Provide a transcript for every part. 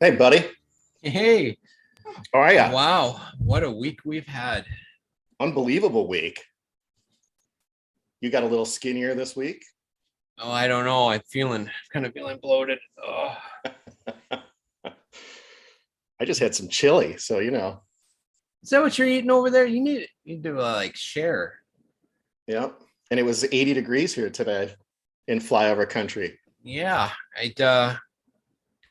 Hey, buddy. Hey, How are ya? wow, what a week we've had. Unbelievable week. You got a little skinnier this week. Oh, I don't know. Kind of feeling bloated. Oh, I just had some chili, so you know. is that what you're eating over there? You need to like share. Yeah. And it was 80 degrees here today in flyover country. Yeah, it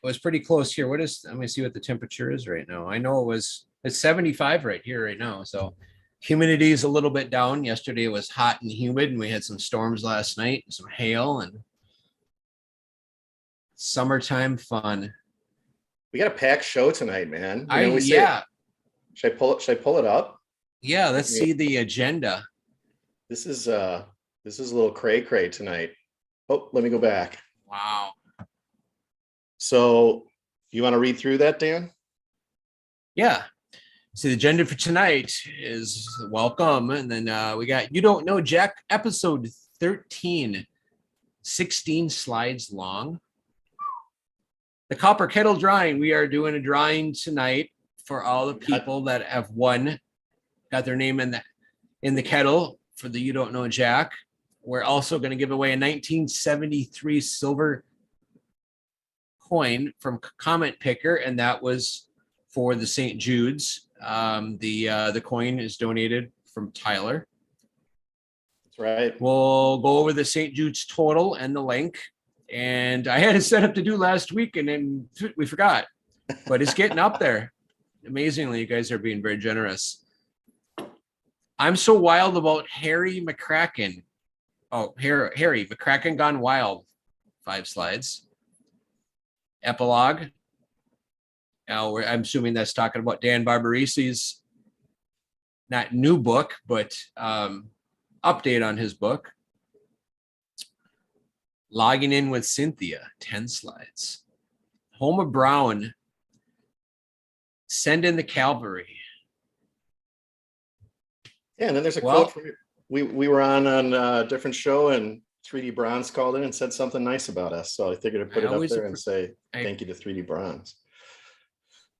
was pretty close here. Let me see what the temperature is right now. I know it's 75 right here right now. So humidity is a little bit down. Yesterday it was hot and humid, and we had some storms last night, some hail and summertime fun. We got a packed show tonight, man. You I know, we say, yeah, should I pull it up? yeah, let's Yeah. see the agenda. This is this is a little cray cray tonight. Oh, let me go back. Wow. So you want to read through that, Dan? Yeah. So the agenda for tonight is welcome. And then we got You Don't Know Jack, episode 13, 16 slides long. The Copper Kettle drawing. We are doing a drawing tonight for all the people that have got their name in the kettle for the You Don't Know Jack. We're also going to give away a 1973 silver coin from Comment Picker, and that was for the St. Jude's. The coin is donated from Tyler. That's right. We'll go over the St. Jude's total and the link. And I had it set up to do last week, and then we forgot. But it's getting up there. Amazingly, you guys are being very generous. I'm so wild about Harry McCracken. Oh, Harry McCracken Gone Wild. 5 slides. Epilogue. Now, I'm assuming that's talking about Dan Barbarisi's not new book, but update on his book. Logging in with Cynthia, 10 slides. Homer Brown, Send in the Cavalry. Yeah, and then there's a quote from we were on a different show, and 3D Bronze called in and said something nice about us. So I figured I'd put it up there and say thank you to 3D Bronze.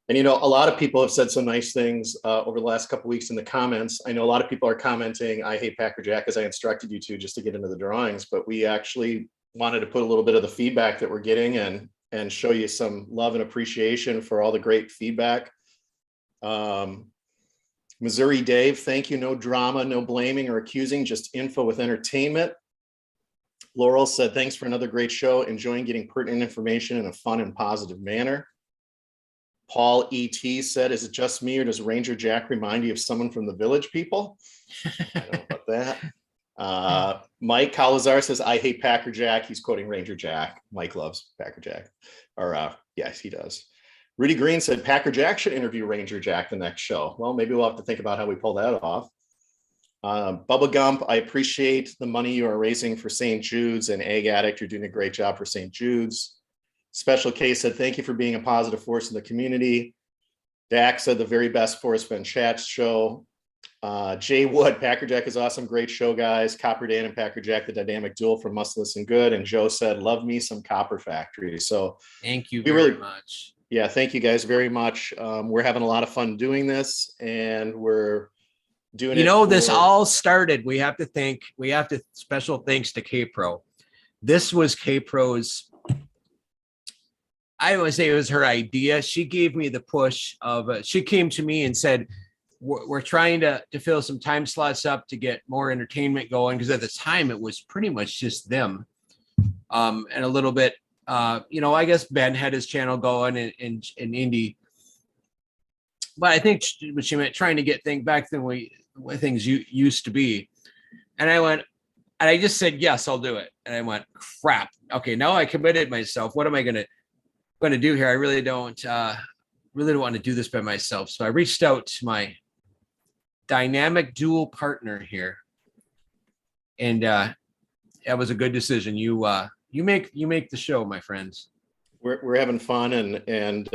And you know, a lot of people have said some nice things over the last couple of weeks in the comments. I know a lot of people are commenting, I hate Packer Jack, as I instructed you to, just to get into the drawings, but we actually wanted to put a little bit of the feedback that we're getting and show you some love and appreciation for all the great feedback. Missouri Dave, thank you. No drama, no blaming or accusing, just info with entertainment. Laurel said, thanks for another great show. Enjoying getting pertinent information in a fun and positive manner. Paul E.T. said, is it just me or does Ranger Jack remind you of someone from the Village People? I don't know about that. Mike Calazar says, I hate Packer Jack. He's quoting Ranger Jack. Mike loves Packer Jack. Or yes, he does. Rudy Green said, Packer Jack should interview Ranger Jack the next show. Well, maybe we'll have to think about how we pull that off. Bubba Gump, I appreciate the money you are raising for St. Jude's and Egg Addict. You're doing a great job for St. Jude's. Special Case said, thank you for being a positive force in the community. Dak said, the very best Forrest Van Chatz show. Jay Wood, Packer Jack is awesome. Great show, guys. Copper Dan and Packer Jack, the dynamic duel from Must Listen Good. And Joe said, love me some Copper Factory. So thank you very much. Yeah, thank you guys very much. We're having a lot of fun doing this, and we're doing this all started. We have to special thanks to K-Pro. This was K-Pro's, I would say it was her idea. She gave me the push of, she came to me and said, we're trying to fill some time slots up to get more entertainment going. Because at the time it was pretty much just them. And a little bit, I guess Ben had his channel going in Indy. But I think what she meant trying to get things back to the way things used to be. And I just said, yes, I'll do it. And I went, crap. Okay, now I committed myself. What am I going to do here? I really don't want to do this by myself. So I reached out to my dynamic dual partner here. And that was a good decision. You make the show, my friends. We're having fun and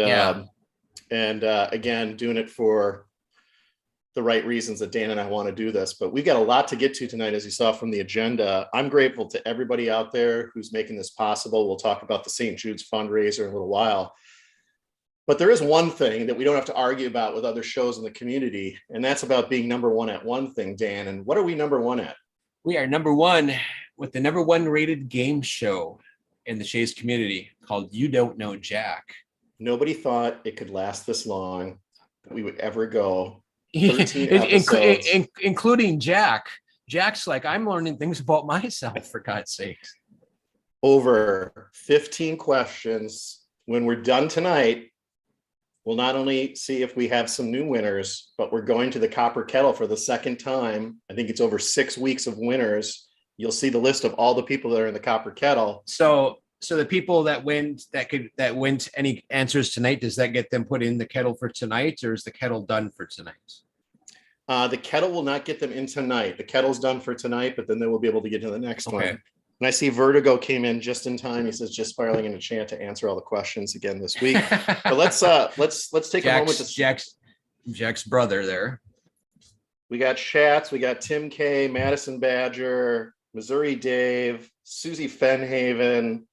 again, doing it for the right reasons that Dan and I want to do this. But we've got a lot to get to tonight, as you saw from the agenda. I'm grateful to everybody out there who's making this possible. We'll talk about the St. Jude's fundraiser in a little while. But there is one thing that we don't have to argue about with other shows in the community, and that's about being number one at one thing, Dan. And what are we number one at? We are number one with the number one rated game show in the Chase community called You Don't Know Jack. Nobody thought it could last this long, that we would ever go 13 episodes. Including Jack. Jack's like, I'm learning things about myself, for God's sakes. Over 15 questions. When we're done tonight, we'll not only see if we have some new winners, but we're going to the Copper Kettle for the second time. I think it's over 6 weeks of winners. You'll see the list of all the people that are in the Copper Kettle. So the people that win any answers tonight, does that get them put in the kettle for tonight, or is the kettle done for tonight? The kettle will not get them in tonight. The kettle's done for tonight, but then they will be able to get to the next one. And I see Vertigo came in just in time. He says, just spiraling into chant to answer all the questions again this week. But let's take a moment to Jack's brother there. We got Schatz, we got Tim K, Madison Badger, Missouri Dave, Susie Fenhaven.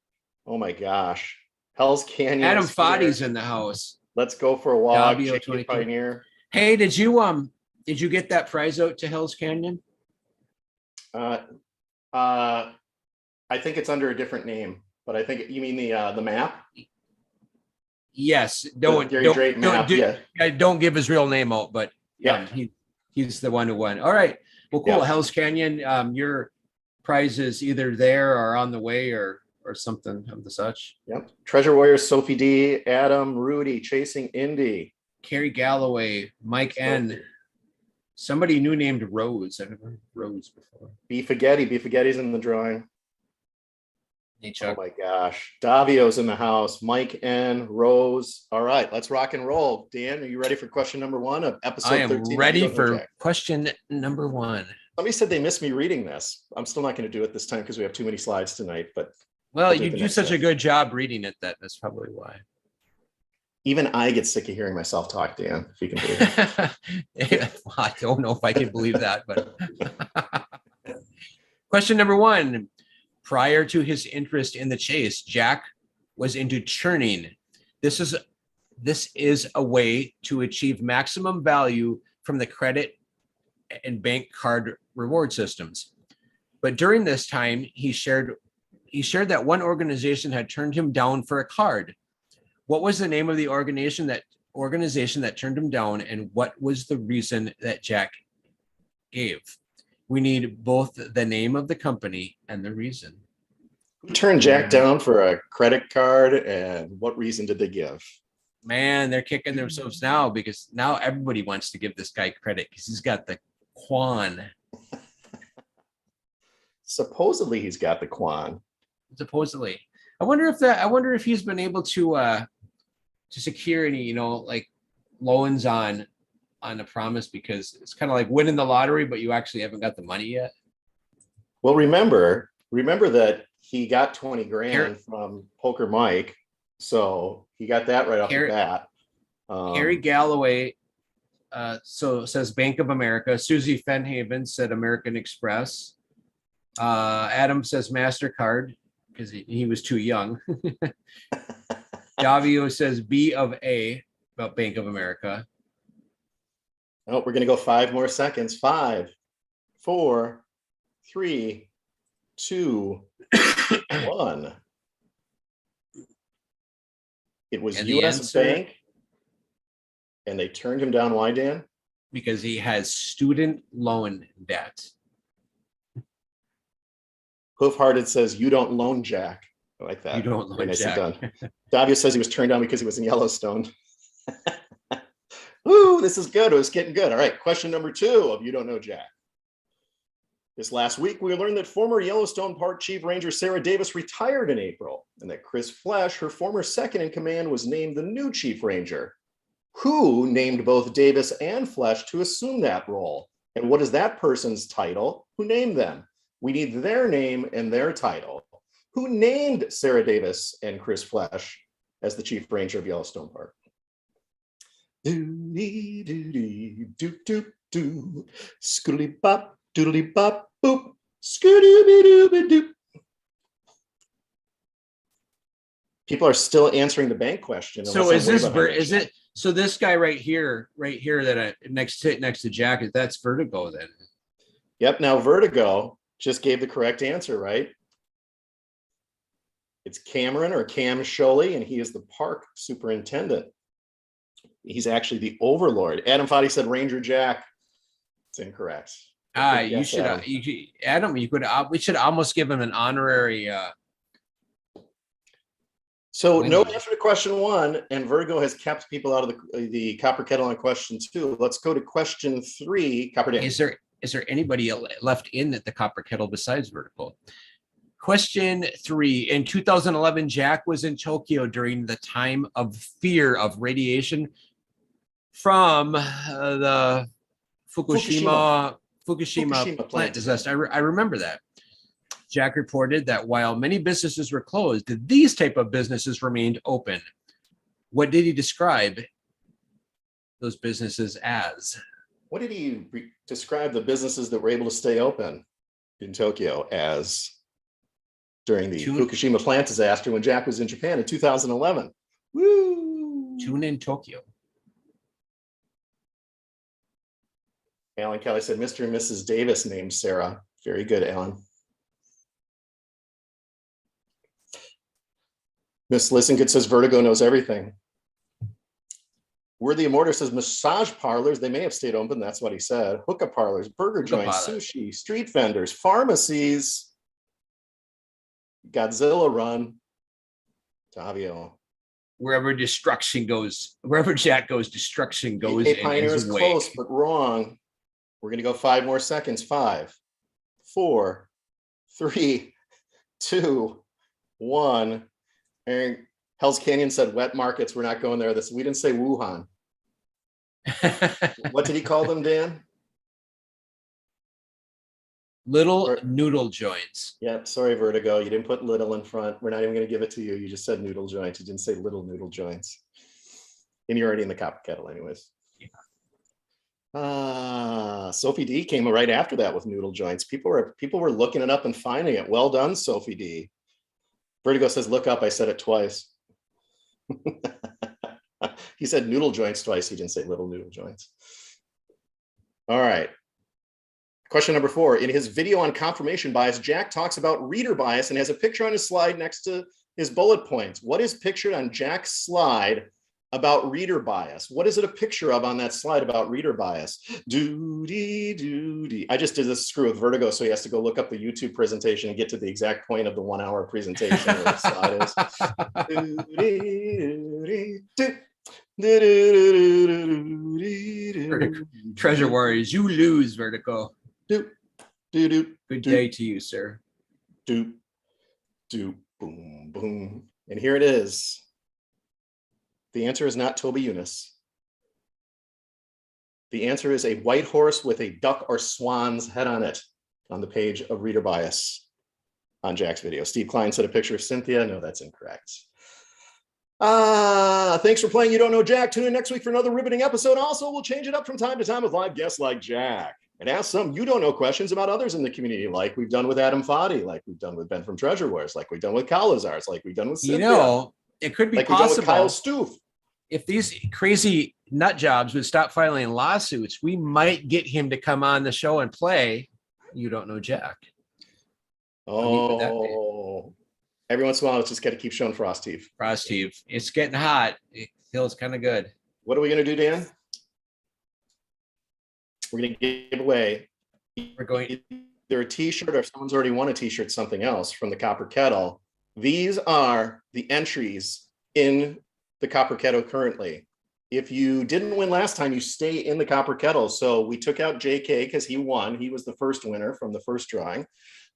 Oh my gosh. Hell's Canyon. Adam Foddy's in the house. Let's go for a walk. Pioneer. Hey, did you get that prize out to Hell's Canyon? I think it's under a different name, but I think you mean the map. Yes. Don't give his real name out, but yeah, he's the one who won. All right. Well, cool. Yeah. Hell's Canyon. Your prize is either there or on the way or something of the such. Yep. Treasure Warriors, Sophie D, Adam, Rudy, Chasing Indy, Carrie Galloway, Mike N. Somebody new named Rose. I've never heard Rose before. B Spaghetti's in the drawing. Hey, Chuck. Oh my gosh. Davio's in the house. Mike N. Rose. All right, let's rock and roll. Dan, are you ready for question number 1 of episode 13? I am ready for question number 1. Somebody said they missed me reading this. I'm still not going to do it this time because we have too many slides tonight. But well, you do such a good job reading it that's probably why. Even I get sick of hearing myself talk, Dan, if you can believe it. I don't know if I can believe that, but question number 1. Prior to his interest in the chase, Jack was into churning. This is a way to achieve maximum value from the credit and bank card reward systems. But during this time, he shared that one organization had turned him down for a card. What was the name of the organization that turned him down, and what was the reason that Jack gave? We need both the name of the company and the reason. Who turned Jack down for a credit card, and what reason did they give? Man, they're kicking themselves now because now everybody wants to give this guy credit because he's got the Quan. Supposedly he's got the Quan. Supposedly. I wonder if he's been able to secure any, like loans on a promise, because it's kind of like winning the lottery, but you actually haven't got the money yet. Well, remember that he got 20 grand from Poker Mike. So he got that right off the bat. Harry Galloway says Bank of America. Susie Fenhaven said American Express. Adam says MasterCard because he was too young. Davio says B of A about Bank of America. Oh, we're going to go 5 more seconds. 5, 4, 3, 2, 1. It was U.S. Bank, and they turned him down. Why, Dan? Because he has student loan debt. Hoofhearted says, you don't loan Jack. I like that. You don't loan Jack. Davio says he was turned down because he was in Yellowstone. Ooh, this is good. It was getting good. All right, question number 2 of You Don't Know Jack. This last week, we learned that former Yellowstone Park Chief Ranger Sarah Davis retired in April, and that Chris Flesh, her former second in command, was named the new Chief Ranger. Who named both Davis and Flesh to assume that role? And what is that person's title? Who named them? We need their name and their title. Who named Sarah Davis and Chris Flesh as the Chief Ranger of Yellowstone Park? Doodly doody doo doo doo, scoodly bop doodly bop boop, scoodoobie dooby doo. People are still answering the bank question. So is this is it? So this guy right here that I next to Jack, that's Vertigo then? Yep. Now Vertigo just gave the correct answer, right? It's Cameron or Cam Sholey, and he is the park superintendent. He's actually the overlord. Adam Foddy said Ranger Jack. It's incorrect. You should, Adam. We should almost give him an honorary. So no answer to question 1, and Vertigo has kept people out of the Copper Kettle on question 2. Let's go to question 3. Copper Dan. Is there anybody left in the Copper Kettle besides Vertigo? Question 3. In 2011, Jack was in Tokyo during the time of fear of radiation from the Fukushima plant disaster. I remember that. Jack reported that while many businesses were closed, these type of businesses remained open. What did he describe those businesses as? What did he describe the businesses that were able to stay open in Tokyo as during the Fukushima plant disaster when Jack was in Japan in 2011? Woo! Tune in Tokyo. Alan Kelly said Mr. and Mrs. Davis named Sarah. Very good, Alan. Miss Lissengood says Vertigo knows everything. Worthy Immortal says massage parlors, they may have stayed open. That's what he said. Hookah parlors, burger joints, sushi, street vendors, pharmacies, Godzilla Run, Tavio. Wherever destruction goes, wherever Jack goes, destruction goes. Pioneer is close, but wrong. We're going to go 5 more seconds. 5, 4, 3, 2, 1. And Hell's Canyon said wet markets. We're not going there. We didn't say Wuhan. What did he call them, Dan? Little noodle joints. Yeah, sorry, Vertigo. You didn't put little in front. We're not even going to give it to you. You just said noodle joints. You didn't say little noodle joints. And you're already in the Copper Kettle anyways. Yeah. Sophie D came right after that with noodle joints. People were looking it up and finding it. Well done, Sophie D. Vertigo says, look up. I said it twice. He said noodle joints twice. He didn't say little noodle joints. All right. Question number 4. In his video on confirmation bias, Jack talks about reader bias and has a picture on his slide next to his bullet points. What is pictured on Jack's slide about reader bias? What is it a picture of on that slide about reader bias? Doody. I just did this screw with Vertigo, so he has to go look up the YouTube presentation and get to the exact point of the 1-hour presentation where the slide is. Treasure Warriors, you lose, Vertigo. Good day to you, sir. Boom, boom. And here it is. The answer is not Toby Eunice. The answer is a white horse with a duck or swan's head on it on the page of reader bias on Jack's video. Steve Klein said a picture of Cynthia. No, that's incorrect. Thanks for playing You Don't Know Jack. Tune in next week for another riveting episode. Also, we'll change it up from time to time with live guests like Jack and ask some you don't know questions about others in the community, like we've done with Adam Foddy, like we've done with Ben from Treasure Wars, like we've done with Kalazars, like we've done with Cynthia. It could be like possible. Kyle Stoof. If these crazy nut jobs would stop filing lawsuits, we might get him to come on the show and play You Don't Know Jack. Oh, every once in a while, it's just got to keep showing Frostive. Frostive. It's getting hot. It feels kind of good. What are we going to do, Dan? We're going to give away either a t-shirt, or if someone's already won a t-shirt, something else from the Copper Kettle. These are the entries in the Copper Kettle currently. If you didn't win last time, you stay in the Copper Kettle. So we took out JK because he won. He was the first winner from the first drawing.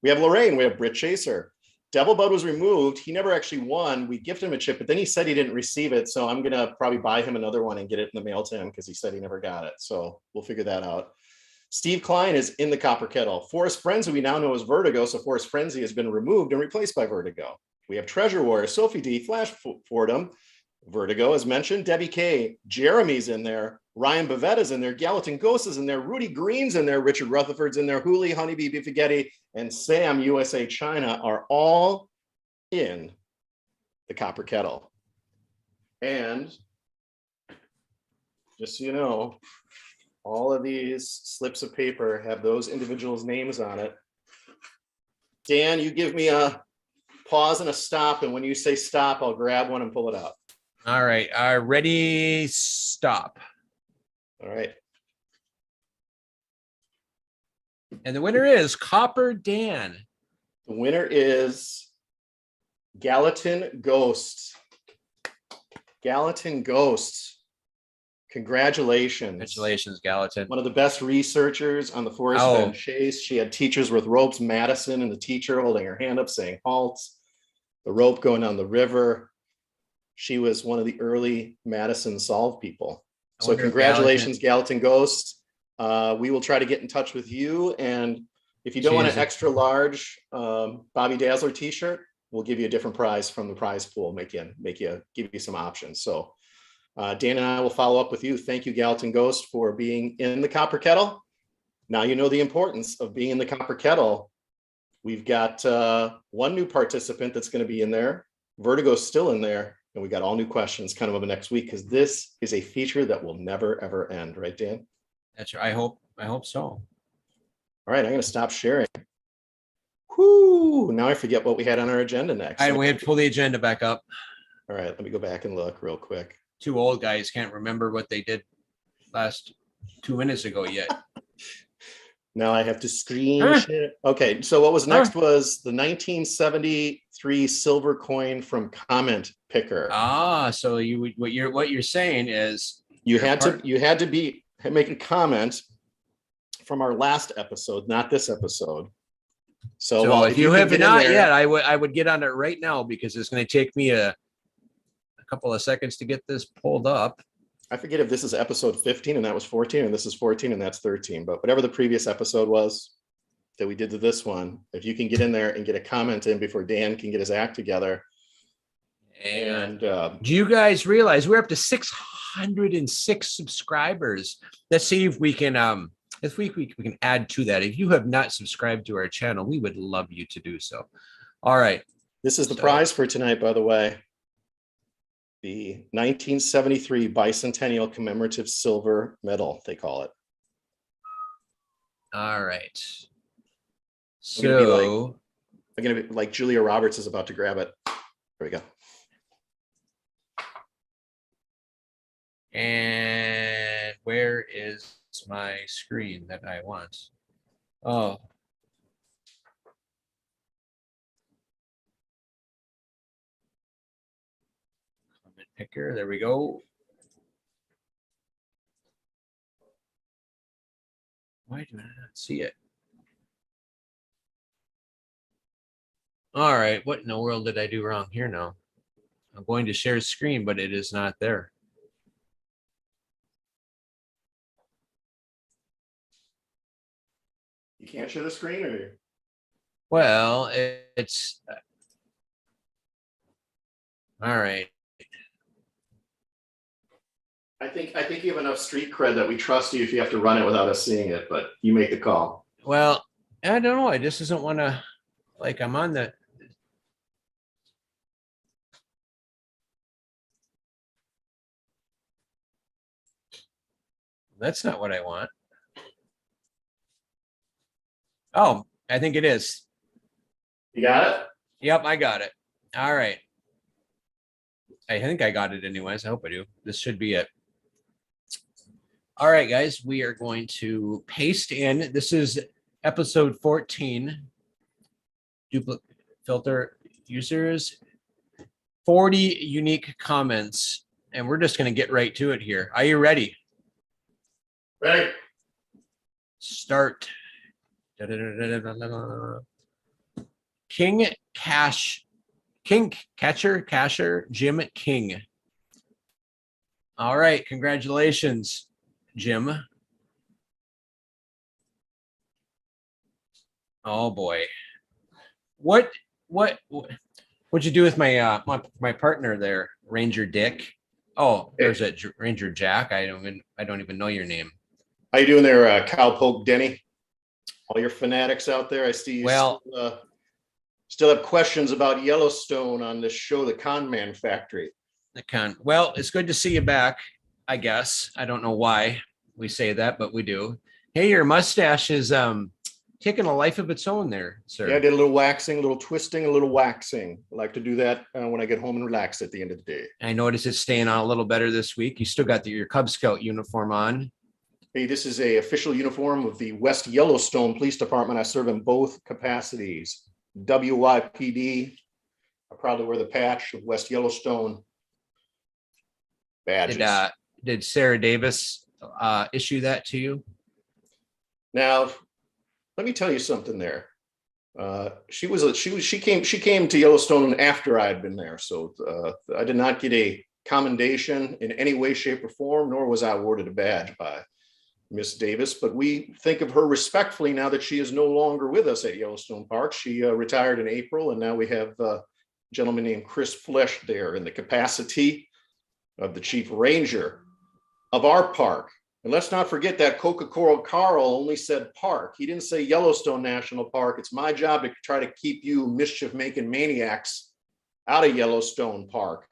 We have Lorraine. We have Britt Chaser. Devil Bud was removed. He never actually won. We gifted him a chip, but then he said he didn't receive it. So I'm going to probably buy him another one and get it in the mail to him because he said he never got it. So we'll figure that out. Steve Klein is in the Copper Kettle. Forrest Frenzy, we now know as Vertigo. So Forrest Frenzy has been removed and replaced by Vertigo. We have Treasure Warrior, Sophie D, Flash Fordham, Vertigo, as mentioned, Debbie K, Jeremy's in there, Ryan Bavetta's in there, Gallatin Ghost is in there, Rudy Green's in there, Richard Rutherford's in there, Hooli, Honeybee, Bifagetti, and Sam USA China are all in the copper kettle. And just so you know, all of these slips of paper have those individuals' names on it. Dan, you give me a pause and a stop, and when you say stop, I'll grab one and pull it out. All right. Ready, stop. All right. And the winner is Copper Dan. The winner is Gallatin Ghost. Gallatin Ghost. Congratulations. Congratulations, Gallatin. One of the best researchers on the Forest Bend Chase. She had teachers with ropes, Madison, and the teacher holding her hand up saying halt, the rope going down the river. She was one of the early Madison Solve people. So congratulations, Gallatin Ghost. We will try to get in touch with you. And if you don't want an extra large Bobby Dazzler t-shirt, we'll give you a different prize from the prize pool, give you some options. So Dan and I will follow up with you. Thank you, Gallatin Ghost, for being in the Copper Kettle. Now you know the importance of being in the Copper Kettle. We've got one new participant that's going to be in there. Vertigo's still in there. And we got all new questions kind of over next week, because this is a feature that will never, ever end. Right, Dan? That's right. I hope so. All right. I'm going to stop sharing. Whoo! Now I forget what we had on our agenda next. All right, we have to pull the agenda back up. All right. Let me go back and look real quick. Two old guys can't remember what they did last 2 minutes ago yet. Now I have to screen share. Okay, so what was next was the 1973 silver coin from Comment Picker. So what you're saying is you had to make a comment from our last episode, not this episode. So if you have not yet, I would get on it right now, because it's going to take me a couple of seconds to get this pulled up. I forget if this is episode 15 and that was 14, and this is 14 and that's 13, but whatever the previous episode was that we did to this one, if you can get in there and get a comment in before Dan can get his act together. And do you guys realize we're up to 606 subscribers? Let's see if we can we can add to that. If you have not subscribed to our channel, we would love you to do so. All right. This is the prize for tonight, by the way. The 1973 Bicentennial Commemorative Silver Medal, they call it. All right. I'm going to be like Julia Roberts is about to grab it. There we go. And where is my screen that I want? Oh. Comment picker, there we go. Why do I not see it? All right, what in the world did I do wrong here now? I'm going to share screen, but it is not there. You can't share the screen, or? Well, it's all right. I think you have enough street cred that we trust you if you have to run it without us seeing it, but you make the call. Well, I don't know. I just doesn't want to, like, I'm on the. That's not what I want. Oh, I think it is. You got it? Yep, I got it. All right. I think I got it anyways. I hope I do. This should be it. All right, guys, we are going to paste in. This is episode 14. Duplicate filter users. 40 unique comments. And we're just going to get right to it here. Are you ready? Ready. Start. King Catcher, Jim King. All right, congratulations, Jim. Oh boy, what'd you do with my my partner there, Ranger Dick? Oh, there's a Ranger Jack. I don't even know your name. How you doing there, Cowpoke Denny? All your fanatics out there, I see you still have questions about Yellowstone on this show, The Con Man Factory. Well, it's good to see you back, I guess. I don't know why we say that, but we do. Hey, your mustache is taking a life of its own there, sir. Yeah, I did a little waxing, a little twisting, a little waxing. I like to do that when I get home and relax at the end of the day. I noticed it's staying on a little better this week. You still got your Cub Scout uniform on. Hey, this is a official uniform of the West Yellowstone Police Department. I serve in both capacities. WYPD. I proudly wear the patch of West Yellowstone badges. Did Sarah Davis issue that to you? Now, let me tell you something there. She came to Yellowstone after I had been there, so I did not get a commendation in any way, shape, or form, nor was I awarded a badge by Miss Davis. But we think of her respectfully now that she is no longer with us at Yellowstone Park. She retired in April, and now we have a gentleman named Chris Flesh there in the capacity of the chief ranger of our park. And let's not forget that Coca-Cola Carl only said park. He didn't say Yellowstone National Park. It's my job to try to keep you mischief-making maniacs out of Yellowstone Park.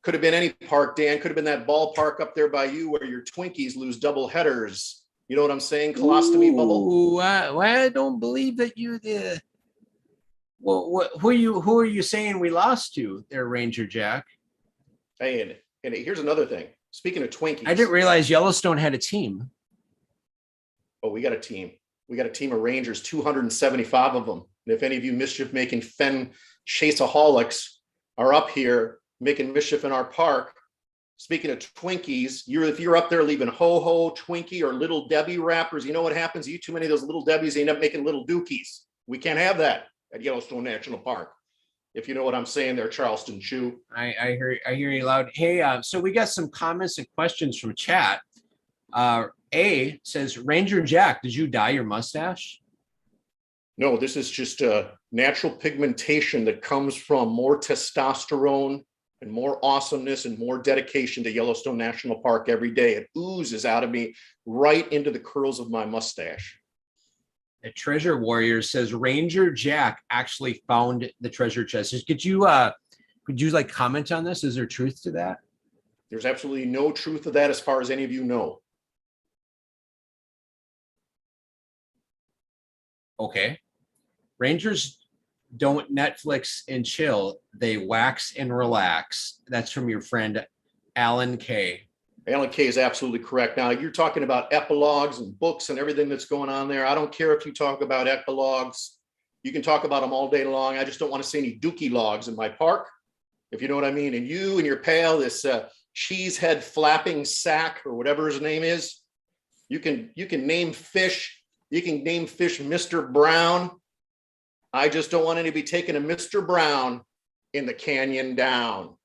Could have been any park, Dan. Could have been that ballpark up there by you where your Twinkies lose double headers. You know what I'm saying? Colostomy bubble. I don't believe that you did. Well, who are you saying we lost to there, Ranger Jack? Hey, and here's another thing. Speaking of Twinkies. I didn't realize Yellowstone had a team. Oh, we got a team. We got a team of Rangers, 275 of them. And if any of you mischief-making Fen chaseaholics are up here making mischief in our park, speaking of Twinkies, if you're up there leaving Ho-Ho, Twinkie, or Little Debbie wrappers, you know what happens? You eat too many of those Little Debbies, they end up making little dookies. We can't have that at Yellowstone National Park. If you know what I'm saying there, Charleston Chew. I hear you loud. Hey, so we got some comments and questions from chat. A says, Ranger Jack, did you dye your mustache? No, this is just a natural pigmentation that comes from more testosterone and more awesomeness and more dedication to Yellowstone National Park every day. It oozes out of me right into the curls of my mustache. A treasure warrior says Ranger Jack actually found the treasure chest. Could you like comment on this? Is there truth to that? There's absolutely no truth to that as far as any of you know. Okay. Rangers don't Netflix and chill. They wax and relax. That's from your friend Alan K. Alan K is absolutely correct. Now, you're talking about epilogues and books and everything that's going on there. I don't care if you talk about epilogues. You can talk about them all day long. I just don't want to see any dookie logs in my park, if you know what I mean. And you and your pal, this cheesehead flapping sack or whatever his name is, you can name fish. You can name fish Mr. Brown. I just don't want anybody taking a Mr. Brown in the canyon down.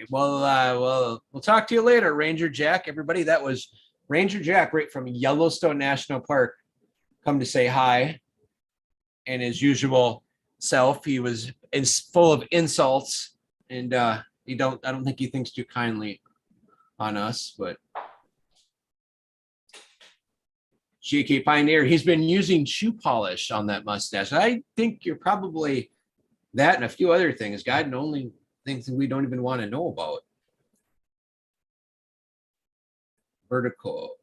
Well, we'll talk to you later, Ranger Jack. Everybody, that was Ranger Jack right from Yellowstone National Park. Come to say hi. And his usual self, he was full of insults, and I don't think he thinks too kindly on us, but GK Pioneer, he's been using shoe polish on that mustache. I think you're probably that and a few other things. God only things that we don't even want to know about. Vertical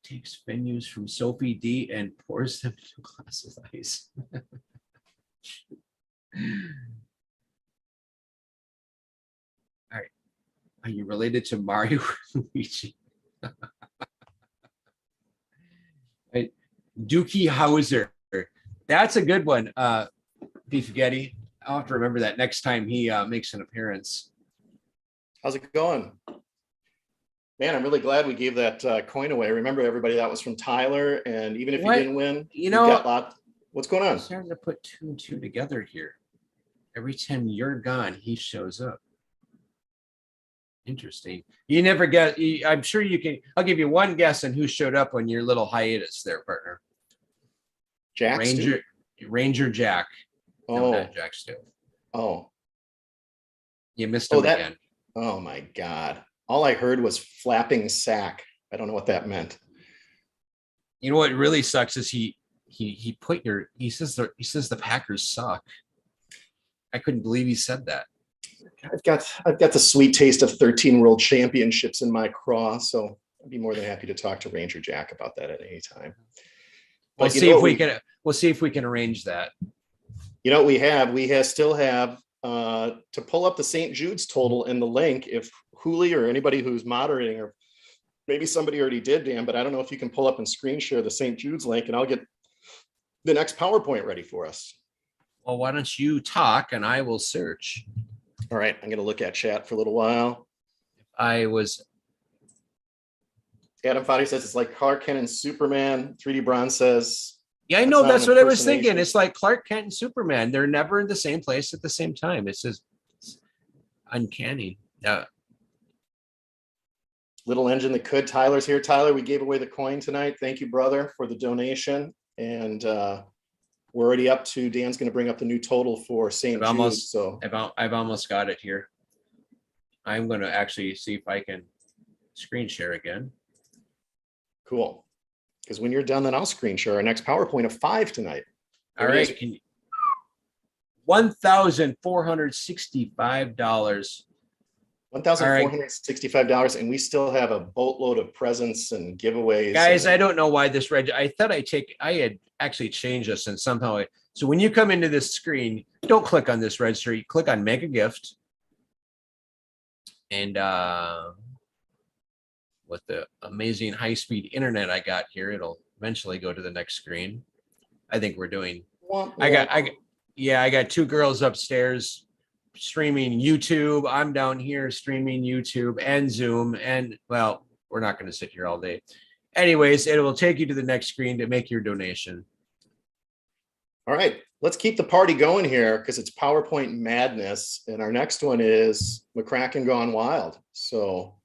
takes venues from Sophie D and pours them into a glass of ice. All right. Are you related to Mario or Luigi? Right. Dookie Howser. That's a good one. Beef Getty. I'll have to remember that next time he makes an appearance. How's it going? Man, I'm really glad we gave that coin away. Remember, everybody, that was from Tyler. And even if you didn't win, you know, what's going on? I'm starting to put 2 and 2 together here. Every time you're gone, he shows up. Interesting. You never get, I'm sure you can, I'll give you one guess on who showed up on your little hiatus there, partner. Jack Ranger Jack. Oh, no, not Jack Stew. Oh, you missed him again. Oh my God. All I heard was flapping sack. I don't know what that meant. You know what really sucks is he he says the Packers suck. I couldn't believe he said that. I've got the sweet taste of 13 world championships in my craw, so I'd be more than happy to talk to Ranger Jack about that at any time. We'll see if we can arrange that. You know, we still have to pull up the St. Jude's total in the link. If Hooli or anybody who's moderating, or maybe somebody already did, Dan, but I don't know if you can pull up and screen share the St. Jude's link, and I'll get the next PowerPoint ready for us. Well, why don't you talk and I will search. All right, I'm going to look at chat for a little while. Adam Foddy says it's like Clark Kent and Superman. 3D Bronze says, yeah, I know, that's what I was thinking. It's like Clark Kent and Superman. They're never in the same place at the same time. It's just uncanny. Yeah. Little engine that could. Tyler's here. Tyler, we gave away the coin tonight. Thank you, brother, for the donation. And we're already up to, Dan's going to bring up the new total for St. Jude. So I've almost got it here. I'm going to actually see if I can screen share again. Cool. Because when you're done, then I'll screen share our next PowerPoint of 5 tonight. All right. $1,465. $1,465, and we still have a boatload of presents and giveaways. Guys, I don't know why this I thought I had actually changed this, and somehow so when you come into this screen, don't click on this register. You click on Make a Gift, and with the amazing high-speed internet I got here, it'll eventually go to the next screen. I think we're doing. I got 2 girls upstairs streaming YouTube. I'm down here streaming YouTube and Zoom, and well, we're not going to sit here all day. Anyways, it will take you to the next screen to make your donation. All right, let's keep the party going here because it's PowerPoint madness, and our next one is McCracken Gone Wild. So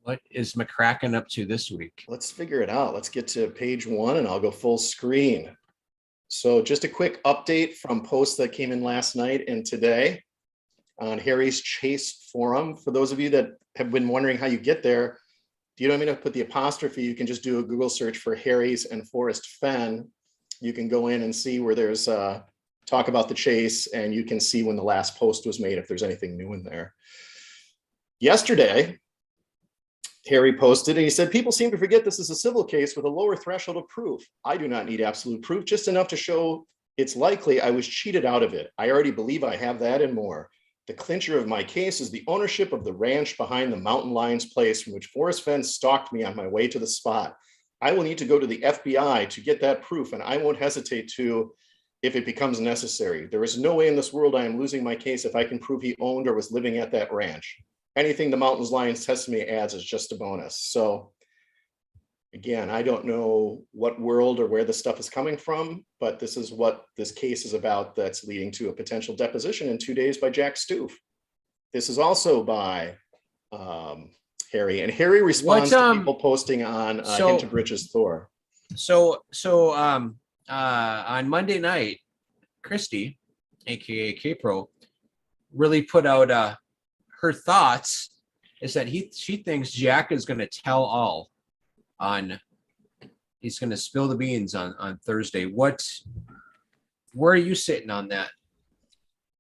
what is McCracken up to this week? Let's figure it out. Let's get to page 1 and I'll go full screen. So just a quick update from posts that came in last night and today on Harry's Chase forum. For those of you that have been wondering how you get there, you don't mean to put the apostrophe. You can just do a Google search for Harry's and Forrest Fenn. You can go in and see where there's talk about the chase, and you can see when the last post was made if there's anything new in there. Yesterday, Harry posted and he said, people seem to forget this is a civil case with a lower threshold of proof. I do not need absolute proof, just enough to show it's likely I was cheated out of it. I already believe I have that and more. The clincher of my case is the ownership of the ranch behind the Mountain Lions place from which Forrest Fenn stalked me on my way to the spot. I will need to go to the FBI to get that proof, and I won't hesitate to if it becomes necessary. There is no way in this world I am losing my case if I can prove he owned or was living at that ranch. Anything the Mountain Lions testimony adds is just a bonus. So again, I don't know what world or where the stuff is coming from, but this is what this case is about that's leading to a potential deposition in 2 days by Jack Stoof. This is also by Harry, and Harry responds to people posting on Hinton Bridges Thor. So on Monday night, Christy, aka K-Pro, really put out her thoughts is that she thinks Jack is going to tell all he's going to spill the beans on Thursday. Where are you sitting on that?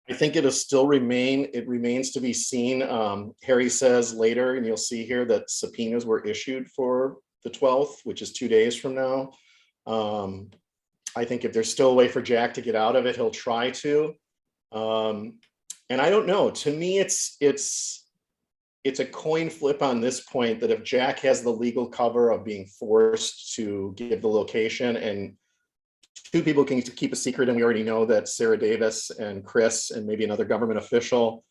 I think it'll still remain. It remains to be seen. Harry says later, and you'll see here that subpoenas were issued for the 12th, which is 2 days from now. I think if there's still a way for Jack to get out of it, he'll try to. And I don't know. To me, it's a coin flip on this point that if Jack has the legal cover of being forced to give the location, and 2 people can keep a secret, and we already know that Sarah Davis and Chris and maybe another government official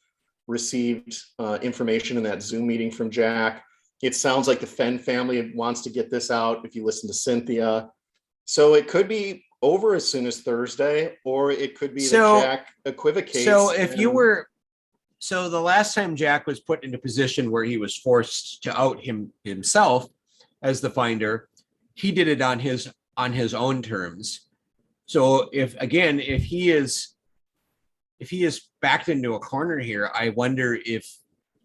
received information in that Zoom meeting from Jack. It sounds like the Fenn family wants to get this out if you listen to Cynthia. So it could be over as soon as Thursday, or it could be that Jack equivocates. So the last time Jack was put in a position where he was forced to out himself as the finder, he did it on his own terms. So if he is backed into a corner here, I wonder if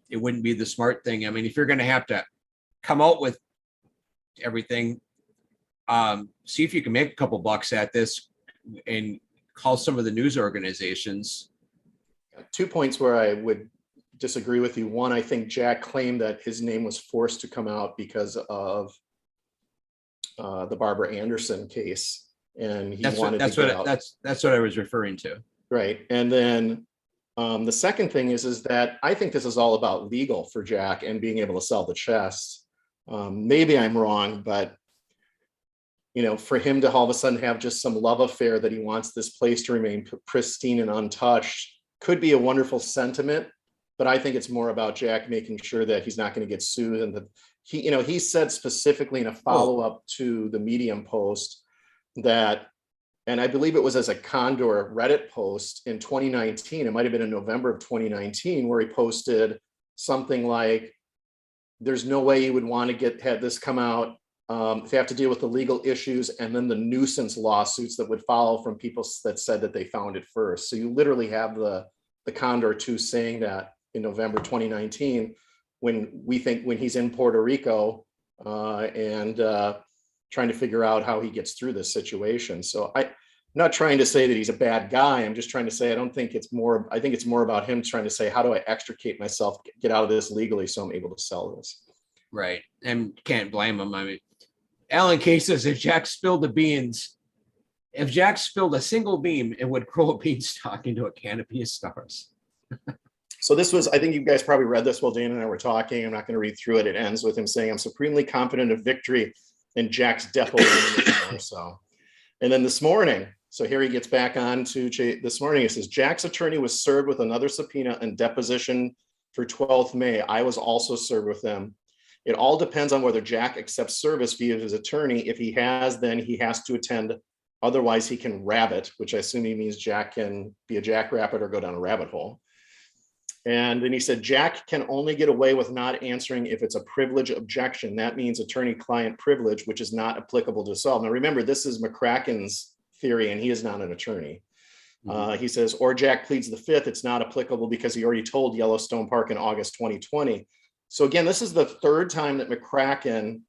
it wouldn't be the smart thing. I mean, if you're going to have to come out with everything, See if you can make a couple bucks at this and call some of the news organizations. 2 points where I would disagree with you. One, I think Jack claimed that his name was forced to come out because of the Barbara Anderson case, and he wanted to get out. That's what I was referring to. Right. And then the second thing is that I think this is all about legal for Jack and being able to sell the chest. Maybe I'm wrong, but for him to all of a sudden have just some love affair that he wants this place to remain pristine and untouched could be a wonderful sentiment. But I think it's more about Jack making sure that he's not going to get sued, and that he said specifically in a follow-up to the Medium post that, and I believe it was as a Condor Reddit post in 2019, it might have been in November of 2019, where he posted something like, there's no way you would want to have this come out. They have to deal with the legal issues and then the nuisance lawsuits that would follow from people that said that they found it first. So you literally have the Condor 2 saying that in November 2019, when he's in Puerto Rico and trying to figure out how he gets through this situation. So I'm not trying to say that he's a bad guy. I'm just trying to say, I think it's more about him trying to say, how do I extricate myself, get out of this legally so I'm able to sell this? Right. And can't blame him. I mean, Alan Kay says if Jack spilled a single bean, it would grow a beanstalk into a canopy of stars. So this was, I think you guys probably read this while Dan and I were talking. I'm not going to read through it. It ends with him saying, I'm supremely confident of victory in Jack's deposition. And then this morning, so here he gets back on to this morning. It says, Jack's attorney was served with another subpoena and deposition for 12th May. I was also served with them. It all depends on whether Jack accepts service via his attorney. If he has, then he has to attend. Otherwise, he can rabbit, which I assume he means Jack can be a jackrabbit or go down a rabbit hole. And then he said, Jack can only get away with not answering if it's a privilege objection. That means attorney-client privilege, which is not applicable to solve. Now, remember, this is McCracken's theory, and he is not an attorney. He says, or Jack pleads the fifth, it's not applicable because he already told Yellowstone Park in August 2020. So again, this is the third time that McCracken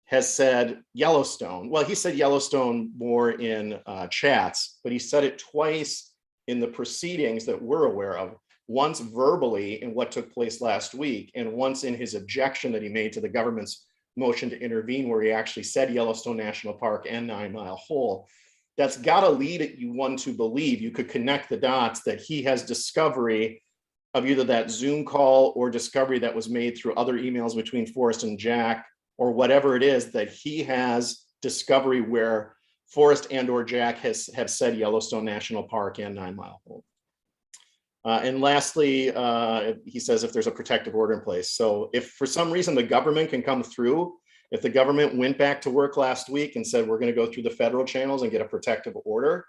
has said Yellowstone. Well, he said Yellowstone more in chats, but he said it twice in the proceedings that we're aware of. Once verbally in what took place last week, and once in his objection that he made to the government's motion to intervene, where he actually said Yellowstone National Park and 9 Mile Hole. That's got to lead one to believe, you could connect the dots, that he has discovery of either that Zoom call or discovery that was made through other emails between Forrest and Jack, or whatever it is, that he has discovery where Forrest and or Jack have said Yellowstone National Park and 9 Mile Hole. And lastly, he says if there's a protective order in place. So if for some reason the government can come through, if the government went back to work last week and said, we're going to go through the federal channels and get a protective order,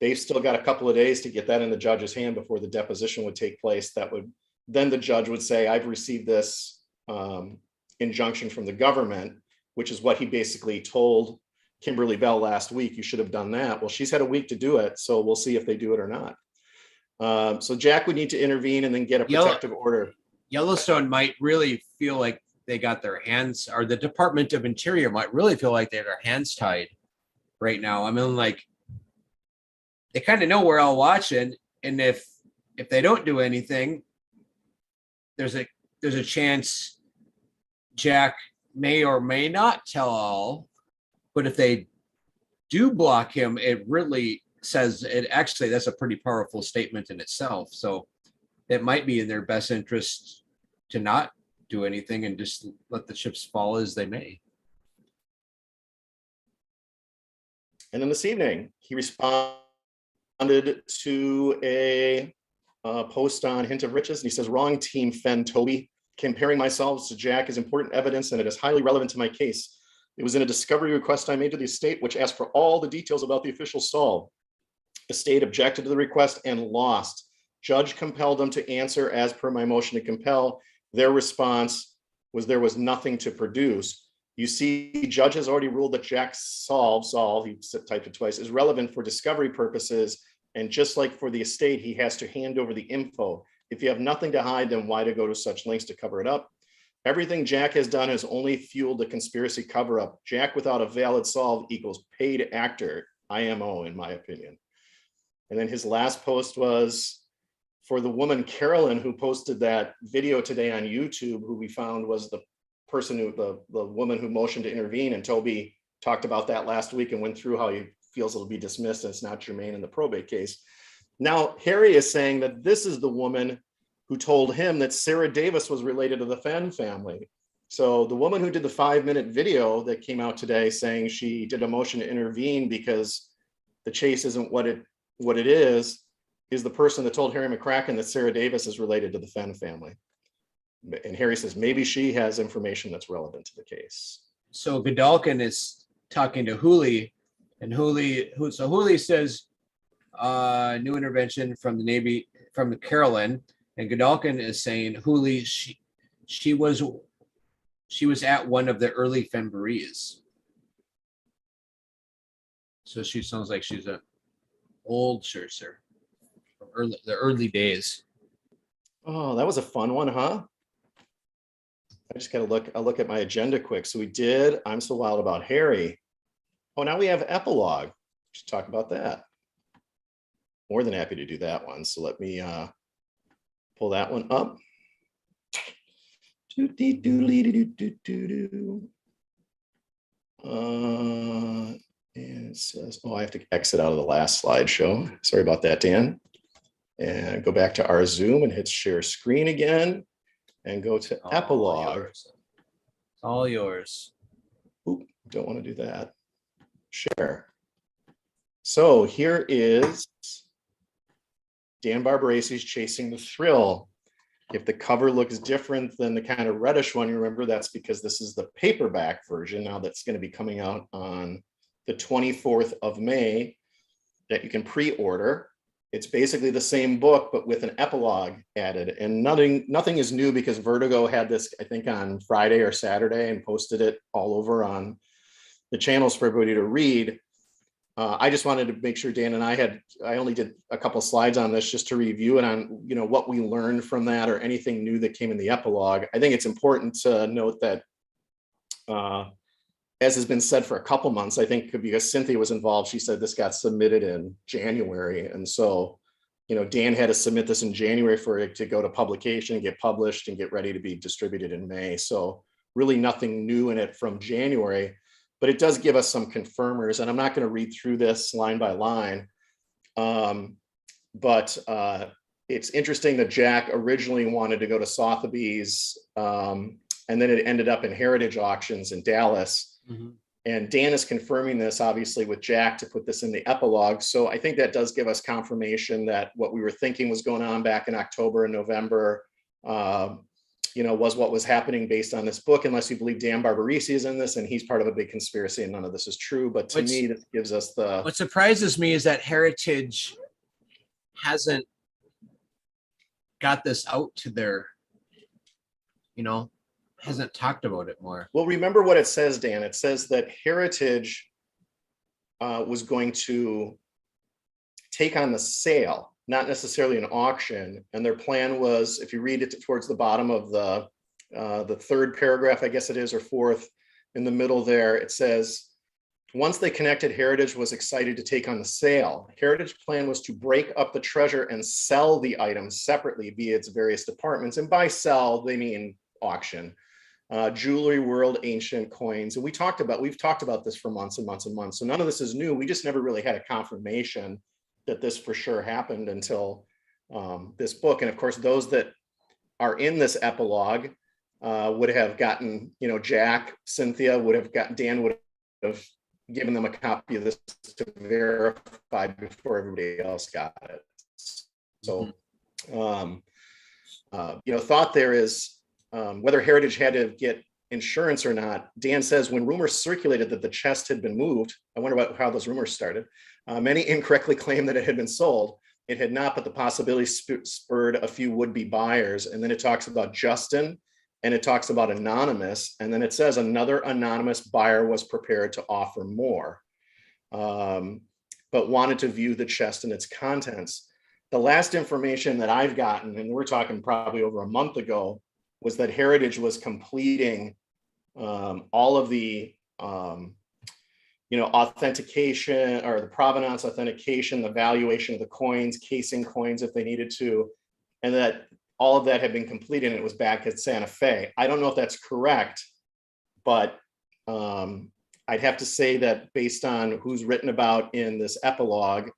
they've still got a couple of days to get that in the judge's hand before the deposition would take place. Then the judge would say, I've received this injunction from the government, which is what he basically told Kimberly Bell last week. You should have done that. Well, she's had a week to do it. So we'll see if they do it or not. So Jack would need to intervene and then get a protective order. Yellowstone might really feel like they got their hands, or the Department of Interior might really feel like they have their hands tied right now. I mean, like, they kind of know we're all watching, and if they don't do anything, there's a chance Jack may or may not tell all. But if they do block him, it really says it. Actually, that's a pretty powerful statement in itself. So it might be in their best interest to not do anything and just let the chips fall as they may. And then this evening, he responded to a post on Hint of Riches, and he says, wrong team, Fen Toby. Comparing myself to Jack is important evidence, and it is highly relevant to my case. It was in a discovery request I made to the estate, which asked for all the details about the official solve. Estate objected to the request and lost. Judge compelled them to answer as per my motion to compel. Their response was there was nothing to produce. You see, judge has already ruled that Jack's solve, he typed it twice, is relevant for discovery purposes. And just like for the estate, he has to hand over the info. If you have nothing to hide, then why to go to such lengths to cover it up? Everything Jack has done has only fueled the conspiracy cover-up. Jack without a valid solve equals paid actor, IMO, in my opinion. And then his last post was for the woman Carolyn, who posted that video today on YouTube, who we found was the person who, the woman who motioned to intervene. And Toby talked about that last week and went through how he feels it'll be dismissed and it's not germane in the probate case. Now, Harry is saying that this is the woman who told him that Sarah Davis was related to the Fenn family. So the woman who did the 5-minute video that came out today saying she did a motion to intervene because the chase isn't what it is the person that told Harry McCracken that Sarah Davis is related to the Fenn family. And Harry says maybe she has information that's relevant to the case. So Godolkin is talking to Hooley, and Hooley says new intervention from the Navy, from the Carolyn, and Godolkin is saying Hooley, she was at one of the early Femborees. So she sounds like she's an old Scherzer from the early days. Oh, that was a fun one, huh? I just got to look at my agenda quick. So we did I'm So Wild About Harry. Oh, now we have Epilogue. Should talk about that. More than happy to do that one. So let me pull that one up. And it says, oh, I have to exit out of the last slideshow. Sorry about that, Dan. And go back to our Zoom and hit share screen again and go to Epilogue. It's all yours. Oop, don't want to do that. Share. So here is Dan Barbaresi's Chasing the Thrill. If the cover looks different than the kind of reddish one, you remember that's because this is the paperback version now that's going to be coming out on the 24th of May that you can pre-order. It's basically the same book, but with an epilogue added, and nothing is new because Vertigo had this, I think, on Friday or Saturday and posted it all over on the channels for everybody to read. I just wanted to make sure Dan and I only did a couple slides on this just to review it on, you know, what we learned from that or anything new that came in the epilogue. I think it's important to note that, as has been said for a couple months, I think because Cynthia was involved, she said this got submitted in January. And so, you know, Dan had to submit this in January for it to go to publication, get published, and get ready to be distributed in May. So really nothing new in it from January, but it does give us some confirmers. And I'm not going to read through this line by line. But it's interesting that Jack originally wanted to go to Sotheby's, and then it ended up in Heritage Auctions in Dallas. Mm-hmm. And Dan is confirming this, obviously, with Jack to put this in the epilogue. So I think that does give us confirmation that what we were thinking was going on back in October and November, you know, was what was happening based on this book, unless you believe Dan Barbaresi is in this and he's part of a big conspiracy and none of this is true. But to me, this gives us the... What surprises me is that Heritage hasn't got this out to their, you know, hasn't talked about it more. Well, remember what it says, Dan. It says that Heritage was going to take on the sale, not necessarily an auction. And their plan was, if you read it towards the bottom of the third paragraph, I guess it is, or fourth, in the middle there, it says, once they connected, Heritage was excited to take on the sale. Heritage plan was to break up the treasure and sell the items separately via its various departments. And by sell, they mean auction. Jewelry, world, ancient coins. And we've talked about this for months and months and months. So none of this is new. We just never really had a confirmation that this for sure happened until this book. And of course, those that are in this epilogue would have gotten, you know, Jack, Cynthia would have gotten, Dan would have given them a copy of this to verify before everybody else got it. So, you know, thought there is, whether Heritage had to get insurance or not. Dan says when rumors circulated that the chest had been moved, I wonder how those rumors started. Many incorrectly claimed that it had been sold. It had not, but the possibility spurred a few would-be buyers. And then it talks about Justin and it talks about anonymous. And then it says another anonymous buyer was prepared to offer more, but wanted to view the chest and its contents. The last information that I've gotten, and we're talking probably over a month ago, was that Heritage was completing all of the authentication, or the provenance authentication, the valuation of the coins, casing coins if they needed to, and that all of that had been completed and it was back at Santa Fe. I don't know if that's correct, but I'd have to say that based on who's written about in this epilogue,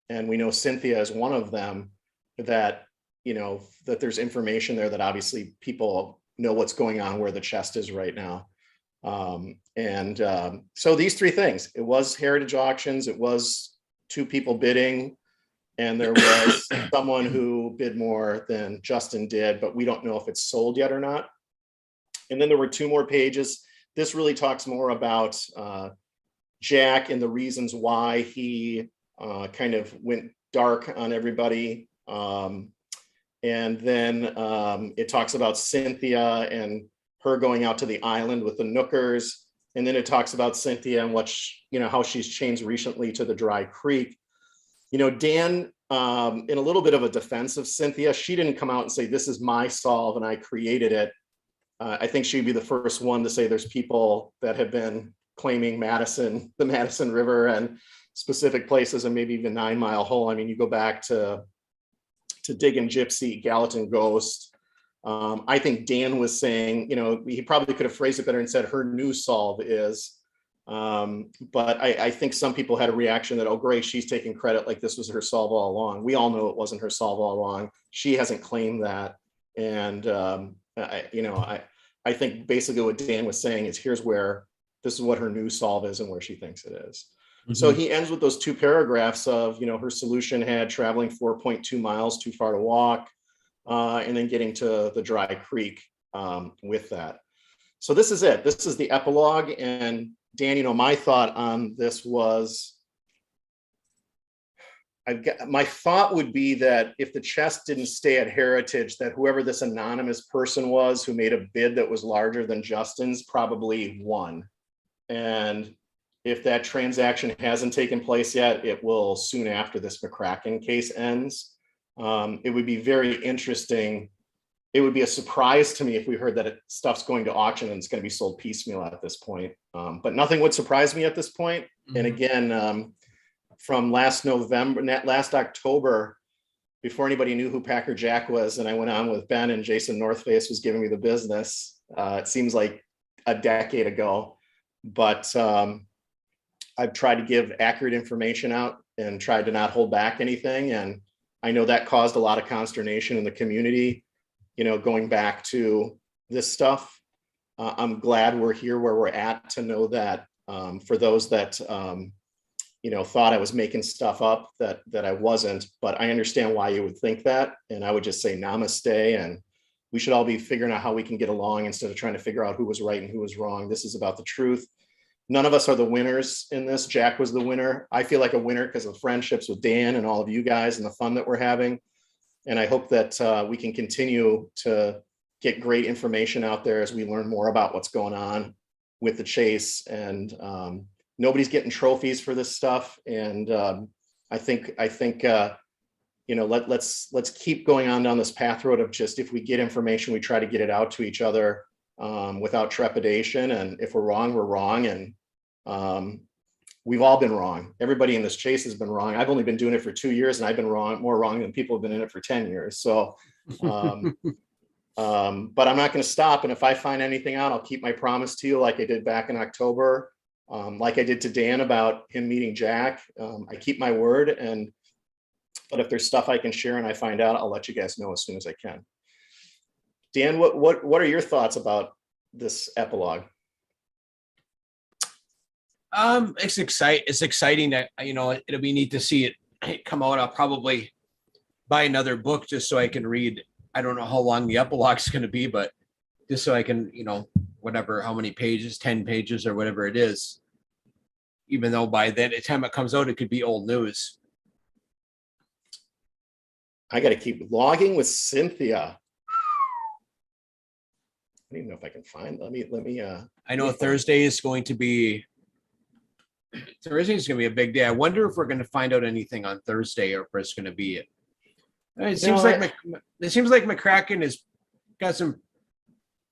and we know Cynthia is one of them, that that there's information there that obviously people know what's going on where the chest is right now. So these three things: it was Heritage Auctions, it was two people bidding, and there was someone who bid more than Justin did, but we don't know if it's sold yet or not. And then there were two more pages. This really talks more about Jack and the reasons why he kind of went dark on everybody. And then it talks about Cynthia and her going out to the island with the Nookers. And then it talks about Cynthia and how she's changed recently to the Dry Creek. Dan, in a little bit of a defense of Cynthia, she didn't come out and say, this is my solve and I created it. I think she'd be the first one to say there's people that have been claiming the Madison River and specific places, and maybe even 9 Mile Hole. I mean, you go back to Diggin' Gypsy, Gallatin Ghost. I think Dan was saying, he probably could have phrased it better and said her new solve is, but I think some people had a reaction that, oh, great, she's taking credit like this was her solve all along. We all know it wasn't her solve all along. She hasn't claimed that. And, I think basically what Dan was saying is this is what her new solve is and where she thinks it is. Mm-hmm. So he ends with those two paragraphs of, her solution had traveling 4.2 miles too far to walk, and then getting to the Dry Creek with that. So this is it. This is the epilogue. And Dan, my thought on this was, my thought would be that if the chest didn't stay at Heritage, that whoever this anonymous person was who made a bid that was larger than Justin's probably won. And if that transaction hasn't taken place yet, it will soon after this McCracken case ends. It would be very interesting. It would be a surprise to me if we heard that stuff's going to auction and it's going to be sold piecemeal at this point. But nothing would surprise me at this point. Mm-hmm. And again, from last October, before anybody knew who Packer Jack was, and I went on with Ben and Jason Northface was giving me the business. It seems like a decade ago, but I've tried to give accurate information out and tried to not hold back anything. And I know that caused a lot of consternation in the community, going back to this stuff. I'm glad we're here where we're at to know that for those that, thought I was making stuff up, that I wasn't, but I understand why you would think that. And I would just say namaste, and we should all be figuring out how we can get along instead of trying to figure out who was right and who was wrong. This is about the truth. None of us are the winners in this. Jack was the winner. I feel like a winner because of friendships with Dan and all of you guys and the fun that we're having. And I hope that we can continue to get great information out there as we learn more about what's going on with the chase. And nobody's getting trophies for this stuff. And I think let's keep going on down this path road of just, if we get information, we try to get it out to each other without trepidation. And if we're wrong, we're wrong. And we've all been wrong. Everybody in this chase has been wrong. I've only been doing it for 2 years, and I've been more wrong than people have been in it for 10 years. So, but I'm not going to stop. And if I find anything out, I'll keep my promise to you, like I did back in October, like I did to Dan about him meeting Jack. I keep my word. But if there's stuff I can share and I find out, I'll let you guys know as soon as I can. Dan, what are your thoughts about this epilogue? It's exciting that, it'll be neat to see it come out. I'll probably buy another book just so I can read. I don't know how long the epilogue is going to be, but just so I can, how many pages, 10 pages or whatever it is, even though by then the time it comes out, it could be old news. I got to keep logging with Cynthia. I don't even know if I can find. Let me. I know Thursday is going to be a big day. I wonder if we're going to find out anything on Thursday, or if it's going to be it. It seems like McCracken has got some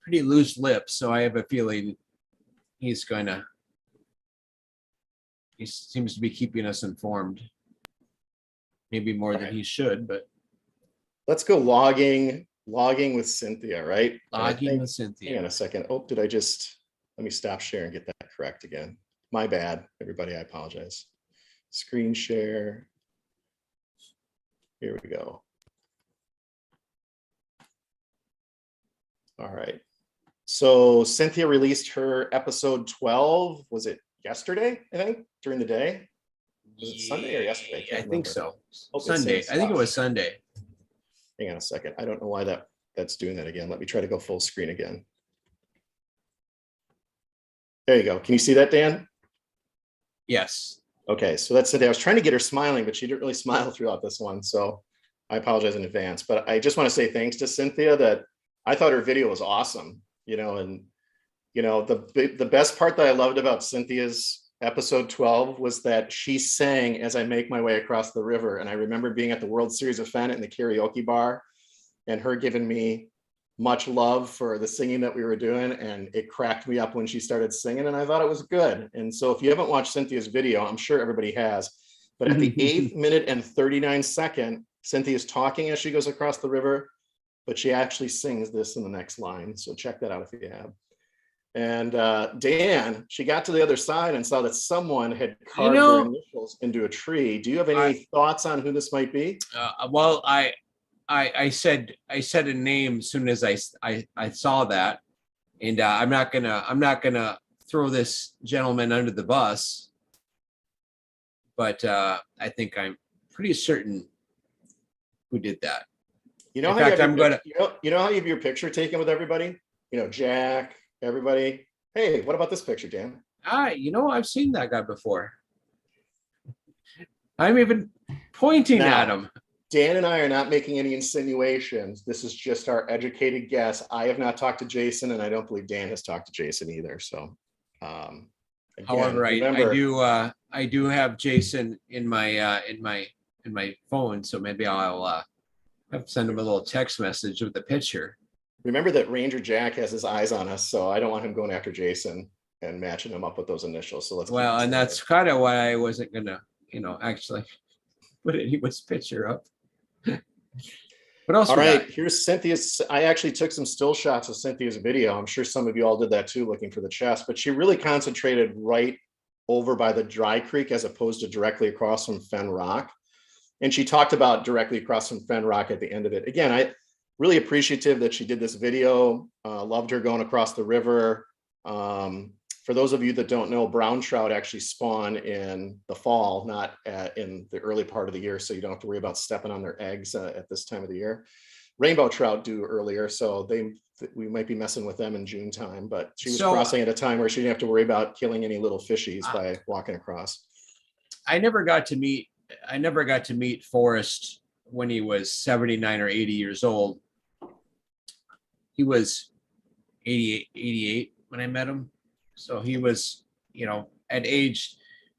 pretty loose lips, so I have a feeling he seems to be keeping us informed. Maybe more than he should, but Let's go logging with Cynthia, right? logging with Cynthia. Hang on a second. Oh, let me stop share and get that correct again. My bad, everybody, I apologize. Screen share. Here we go. All right. So Cynthia released her episode 12. Was it yesterday, I think, during the day? Was it Sunday or yesterday? I think so. Oh, Sunday. I think it was Sunday. Hang on a second. I don't know why that's doing that again. Let me try to go full screen again. There you go. Can you see that, Dan? Yes. Okay, so that's Cynthia. I was trying to get her smiling, but she didn't really smile throughout this one. So I apologize in advance. But I just want to say thanks to Cynthia that I thought her video was awesome, and the best part that I loved about Cynthia's episode 12 was that she sang As I Make My Way Across the River. And I remember being at the World Series of Fun in the karaoke bar and her giving me much love for the singing that we were doing. And it cracked me up when she started singing, and I thought it was good. And so if you haven't watched Cynthia's video, I'm sure everybody has, but at the 8th minute and 39 second, Cynthia's talking as she goes across the river, but she actually sings this in the next line. So check that out if you have. And Dan, she got to the other side and saw that someone had carved their initials into a tree. Do you have any thoughts on who this might be? Well, I said a name as soon as I saw that, and I'm not gonna throw this gentleman under the bus, but I think I'm pretty certain who did that. You know how you have your picture taken with everybody? Jack, everybody. Hey, what about this picture, Dan? I've seen that guy before. I'm even pointing at him. Dan and I are not making any insinuations. This is just our educated guess. I have not talked to Jason, and I don't believe Dan has talked to Jason either. So, however, I do have Jason in my phone, so maybe I'll send him a little text message with the picture. Remember that Ranger Jack has his eyes on us, so I don't want him going after Jason and matching him up with those initials. So let's. Well, and that's kind of why I wasn't gonna, actually put anyone's picture up. What else? All right, here's Cynthia's. I actually took some still shots of Cynthia's video. I'm sure some of you all did that too, looking for the chest, but she really concentrated right over by the dry creek as opposed to directly across from Fen Rock. And she talked about directly across from Fen Rock at the end of it. Again, I really appreciative that she did this video. Loved her going across the river. For those of you that don't know, brown trout actually spawn in the fall, not in the early part of the year. So you don't have to worry about stepping on their eggs at this time of the year. Rainbow trout do earlier, so we might be messing with them in June time, but she was crossing at a time where she didn't have to worry about killing any little fishies by walking across. I never got to meet Forrest when he was 79 or 80 years old. He was 88 when I met him. So he was, at age,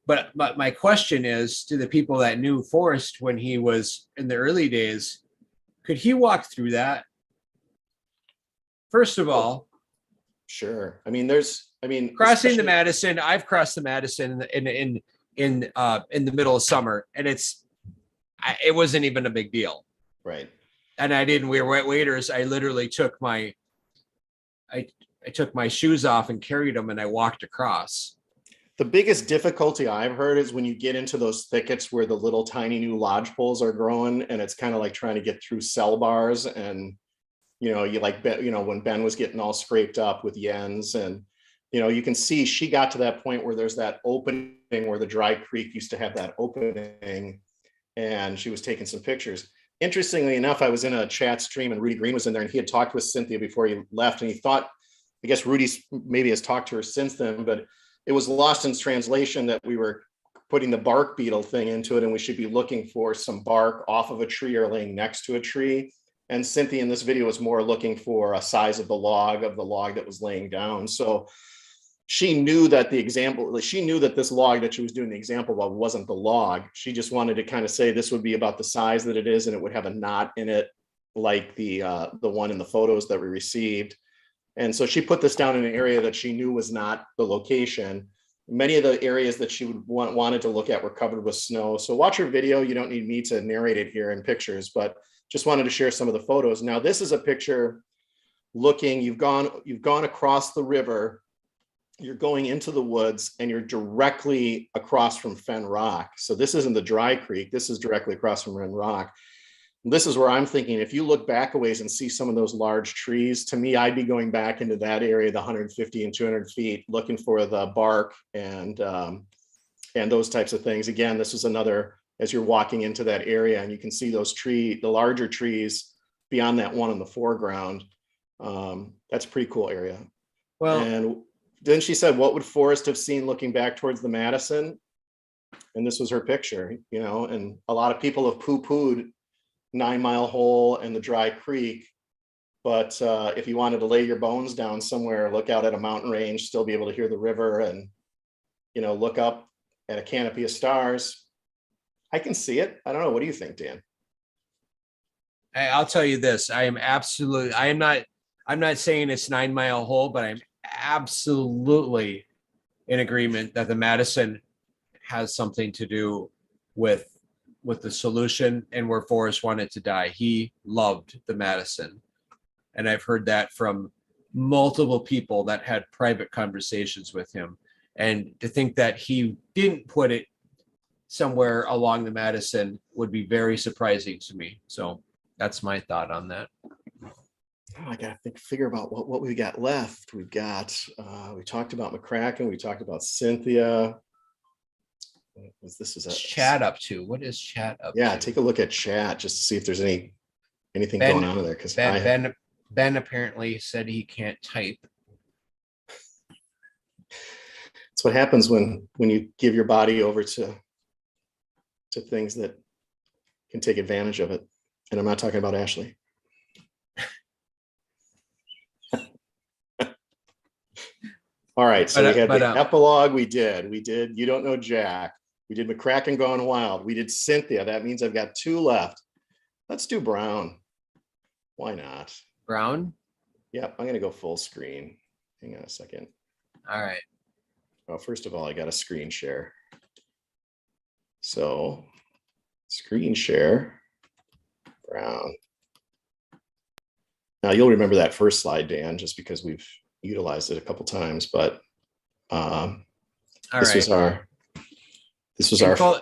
but my question is to the people that knew Forrest when he was in the early days, could he walk through that? First of all. Sure. Crossing the Madison, I've crossed the Madison in the middle of summer, and it wasn't even a big deal. Right. And I didn't wear wet waders. I literally took I took my shoes off and carried them, and I walked across. The biggest difficulty I've heard is when you get into those thickets where the little tiny new lodge poles are growing, and it's kind of like trying to get through cell bars. And, when Ben was getting all scraped up with Jens, and, you can see she got to that point where there's that opening where the dry creek used to have that opening, and she was taking some pictures. Interestingly enough, I was in a chat stream and Rudy Green was in there, and he had talked with Cynthia before he left, and he thought, I guess Rudy maybe has talked to her since then, but it was lost in translation that we were putting the bark beetle thing into it, and we should be looking for some bark off of a tree or laying next to a tree. And Cynthia in this video was more looking for a size of the log that was laying down. So she knew that this log that she was doing the example of wasn't the log. She just wanted to kind of say this would be about the size that it is, and it would have a knot in it like the one in the photos that we received. And so she put this down in an area that she knew was not the location. Many of the areas that she wanted to look at were covered with snow. So watch her video. You don't need me to narrate it here in pictures, but just wanted to share some of the photos. Now, this is a picture looking, you've gone across the river, you're going into the woods, and you're directly across from Fen Rock. So this isn't the dry creek. This is directly across from Fen Rock. This is where I'm thinking, if you look back a ways and see some of those large trees, to me, I'd be going back into that area, the 150 and 200 feet, looking for the bark and those types of things. Again, this is another, as you're walking into that area and you can see those the larger trees beyond that one in the foreground. That's a pretty cool area. Well, and then she said, what would Forrest have seen looking back towards the Madison? And this was her picture, you know, and a lot of people have poo-pooed 9 Mile Hole and the dry creek. But if you wanted to lay your bones down somewhere, look out at a mountain range, still be able to hear the river and, you know, look up at a canopy of stars, I can see it. I don't know. What do you think, Dan? I'll tell you this. I'm not saying it's 9 Mile Hole, but I'm absolutely in agreement that the Madison has something to do with the solution and where Forrest wanted to die. He loved the Madison. And I've heard that from multiple people that had private conversations with him. And to think that he didn't put it somewhere along the Madison would be very surprising to me. So that's my thought on that. Oh, I got to figure about what we got left. We've got, we talked about McCracken. We talked about Cynthia. This is What's chat up to? What is chat up to? Yeah, take a look at chat just to see if there's anything Ben, going on in there. Because Ben apparently said he can't type. It's what happens when you give your body over to things that can take advantage of it. And I'm not talking about Ashley. All right, so we had the epilogue. We did You Don't Know Jack. We did McCracken Gone Wild. We did Cynthia. That means I've got 2 left. Let's do Brown. Why not? Brown? Yep, I'm going to go full screen. Hang on a second. All right. Well, first of all, I got a screen share. So, screen share, Brown. Now, you'll remember that first slide, Dan, just because we've utilized it a couple times, but this was our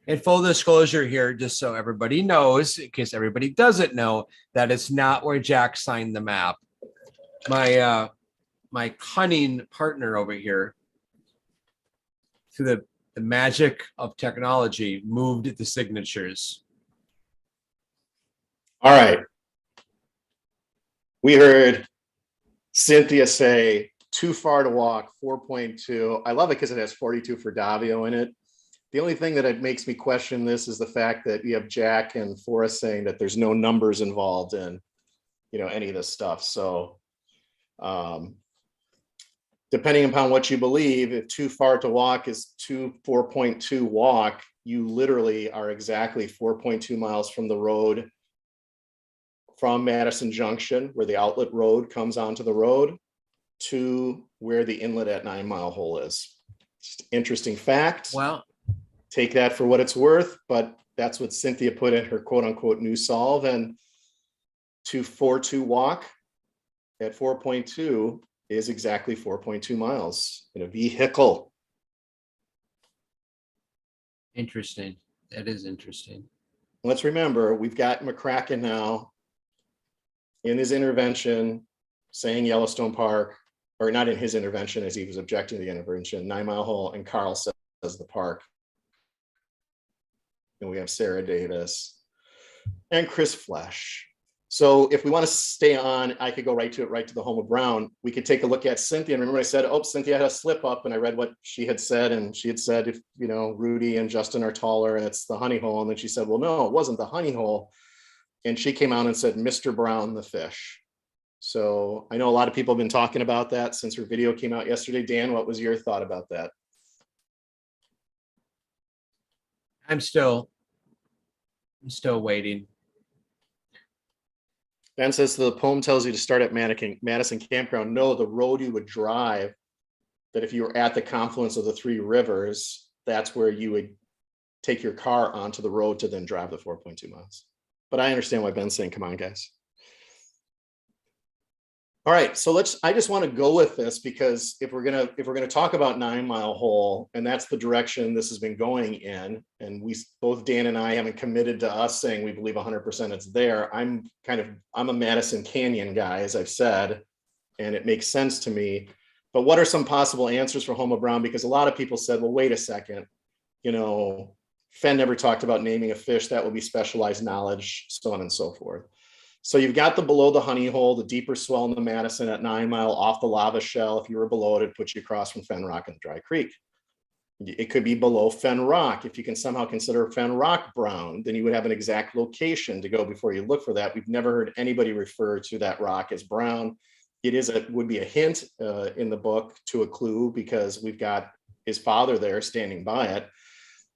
in full disclosure here, just so everybody knows, in case everybody doesn't know, that it's not where Jack signed the map. My cunning partner over here, through the magic of technology, moved the signatures. All right. We heard Cynthia say too far to walk, 4.2. I love it because it has 42 for Davio in it. The only thing that makes me question this is the fact that you have Jack and Forrest saying that there's no numbers involved in, you know, any of this stuff. So depending upon what you believe, if too far to walk is 4.2 walk, you literally are exactly 4.2 miles from the road, from Madison Junction, where the outlet road comes onto the road, to where the inlet at 9 Mile Hole is. Just interesting fact. Well, take that for what it's worth, but that's what Cynthia put in her quote unquote new solve. And 242 walk at 4.2 is exactly 4.2 miles in a vehicle. Interesting. That is interesting. Let's remember, we've got McCracken now in his intervention saying Yellowstone Park, or not in his intervention as he was objecting to the intervention, 9 Mile Hole, and Carl says the park. And we have Sarah Davis and Chris Flesh. So if we want to stay on, I could go right to the home of Brown. We could take a look at Cynthia. And remember I said, oh, Cynthia had a slip up, and I read what she had said. And she had said, if, you know, Rudy and Justin are taller and it's the honey hole. And then she said, well, no, it wasn't the honey hole. And she came out and said, Mr. Brown, the fish. So I know a lot of people have been talking about that since her video came out yesterday. Dan, what was your thought about that? I'm still waiting. Ben says the poem tells you to start at Madison Campground. No, the road you would drive, that if you were at the confluence of the three rivers, that's where you would take your car onto the road to then drive the 4.2 miles. But I understand why Ben's saying, come on, guys. All right, so I just want to go with this, because if we're gonna talk about 9 Mile Hole, and that's the direction this has been going in, and both Dan and I haven't committed to us saying we believe 100% it's there. I'm a Madison Canyon guy, as I've said, and it makes sense to me. But what are some possible answers for Homa Brown? Because a lot of people said, well, wait a second, Fenn never talked about naming a fish. That would be specialized knowledge, so on and so forth. So you've got below the honey hole, the deeper swell in the Madison at 9 Mile off the lava shell. If you were below it, it'd put you across from Fenn Rock and Dry Creek. It could be below Fenn Rock. If you can somehow consider Fenn Rock brown, then you would have an exact location to go before you look for that. We've never heard anybody refer to that rock as brown. Would be a hint in the book to a clue, because we've got his father there standing by it.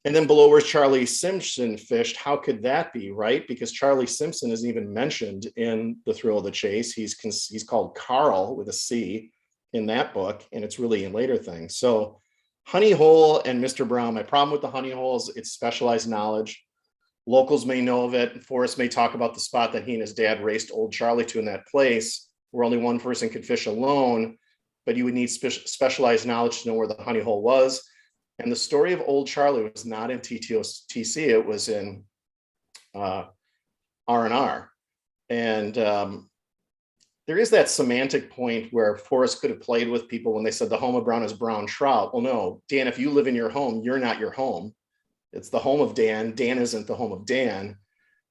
And then below where Charlie Simpson fished, how could that be, right? Because Charlie Simpson isn't even mentioned in The Thrill of the Chase. He's called Carl with a C in that book, and it's really in later things. So honey hole and Mr. Brown, my problem with the honey hole is it's specialized knowledge. Locals may know of it. Forrest may talk about the spot that he and his dad raced Old Charlie to in that place, where only one person could fish alone, but you would need specialized knowledge to know where the honey hole was. And the story of Old Charlie was not in TC, it was in R&R. And there is that semantic point where Forrest could have played with people when they said the home of Brown is brown trout. Well, no, Dan, if you live in your home, you're not your home. It's the home of Dan. Dan isn't the home of Dan.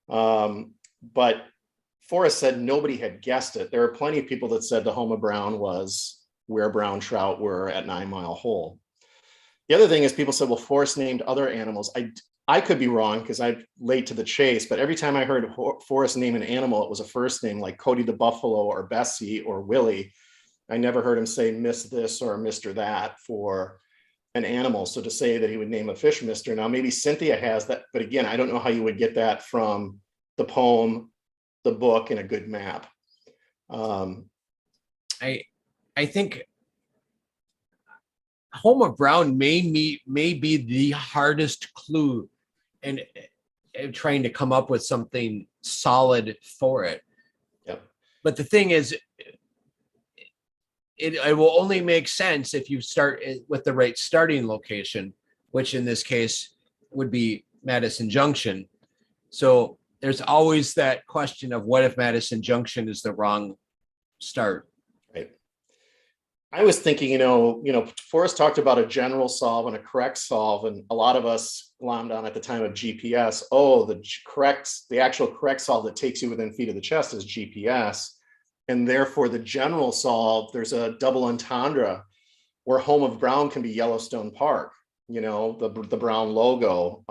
But Forrest said nobody had guessed it. There are plenty of people that said the home of Brown was where brown trout were at 9 Mile Hole. The other thing is people said, well, Forrest named other animals. I could be wrong because I'm late to the chase, but every time I heard Forrest name an animal, it was a first name, like Cody the Buffalo or Bessie or Willie. I never heard him say Miss this or Mr. that for an animal. So to say that he would name a fish Mr. Now maybe Cynthia has that, but again, I don't know how you would get that from the poem, the book, and a good map. I think Homa Brown may be the hardest clue in trying to come up with something solid for it. Yep. But the thing is, it will only make sense if you start with the right starting location, which in this case would be Madison Junction. So there's always that question of what if Madison Junction is the wrong start? Right. I was thinking, Forrest talked about a general solve and a correct solve, and a lot of us glommed on at the time of GPS. Oh, the actual correct solve that takes you within feet of the chest is GPS. And therefore the general solve, there's a double entendre where home of Brown can be Yellowstone Park, the brown logo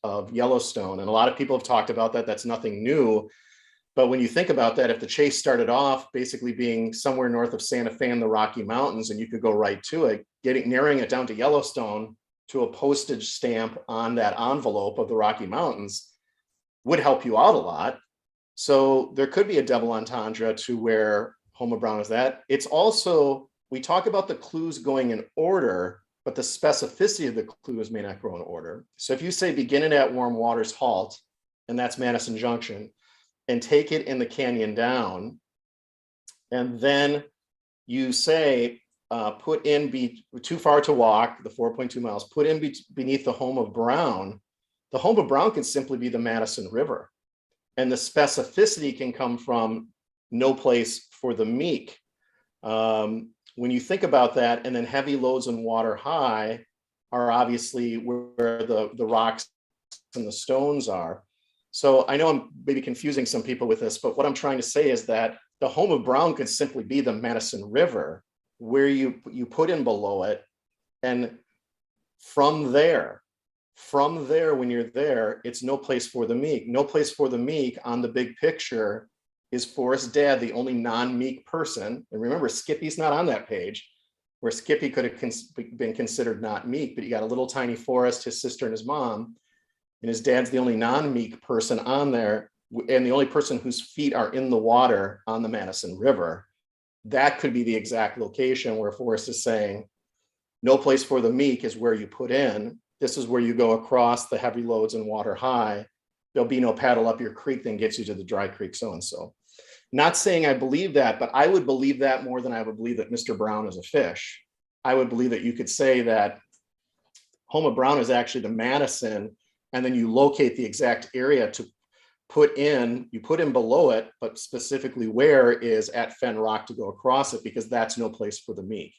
of Yellowstone. And a lot of people have talked about that. That's nothing new. But when you think about that, if the chase started off basically being somewhere north of Santa Fe in the Rocky Mountains, and you could go right to it, narrowing it down to Yellowstone to a postage stamp on that envelope of the Rocky Mountains would help you out a lot. So there could be a double entendre to where Homa Brown is at. It's also, we talk about the clues going in order, but the specificity of the clues may not go in order. So if you say beginning at Warm Waters Halt, and that's Madison Junction, and take it in the canyon down, and then you say, put in, be too far to walk, the 4.2 miles, put in beneath the home of Brown. The home of Brown can simply be the Madison River. And the specificity can come from no place for the meek. When you think about that, and then heavy loads and water high are obviously where the rocks and the stones are. So I know I'm maybe confusing some people with this, but what I'm trying to say is that the home of Brown could simply be the Madison River, where you put in below it. And from there, when you're there, it's no place for the meek. No place for the meek on the big picture is Forrest's dad, the only non-meek person. And remember, Skippy's not on that page, where Skippy could have been considered not meek, but you got a little tiny Forrest, his sister and his mom, and his dad's the only non-meek person on there. and the only person whose feet are in the water on the Madison River, that could be the exact location where Forrest is saying, no place for the meek is where you put in. This is where you go across the heavy loads and water high. There'll be no paddle up your creek that gets you to the dry creek so-and-so. Not saying I believe that, but I would believe that more than I would believe that Mr. Brown is a fish. I would believe that you could say that home of Brown is actually the Madison, and then you locate the exact area to put in, you put in below it, but specifically where is at Fen Rock to go across it, because that's no place for the meek.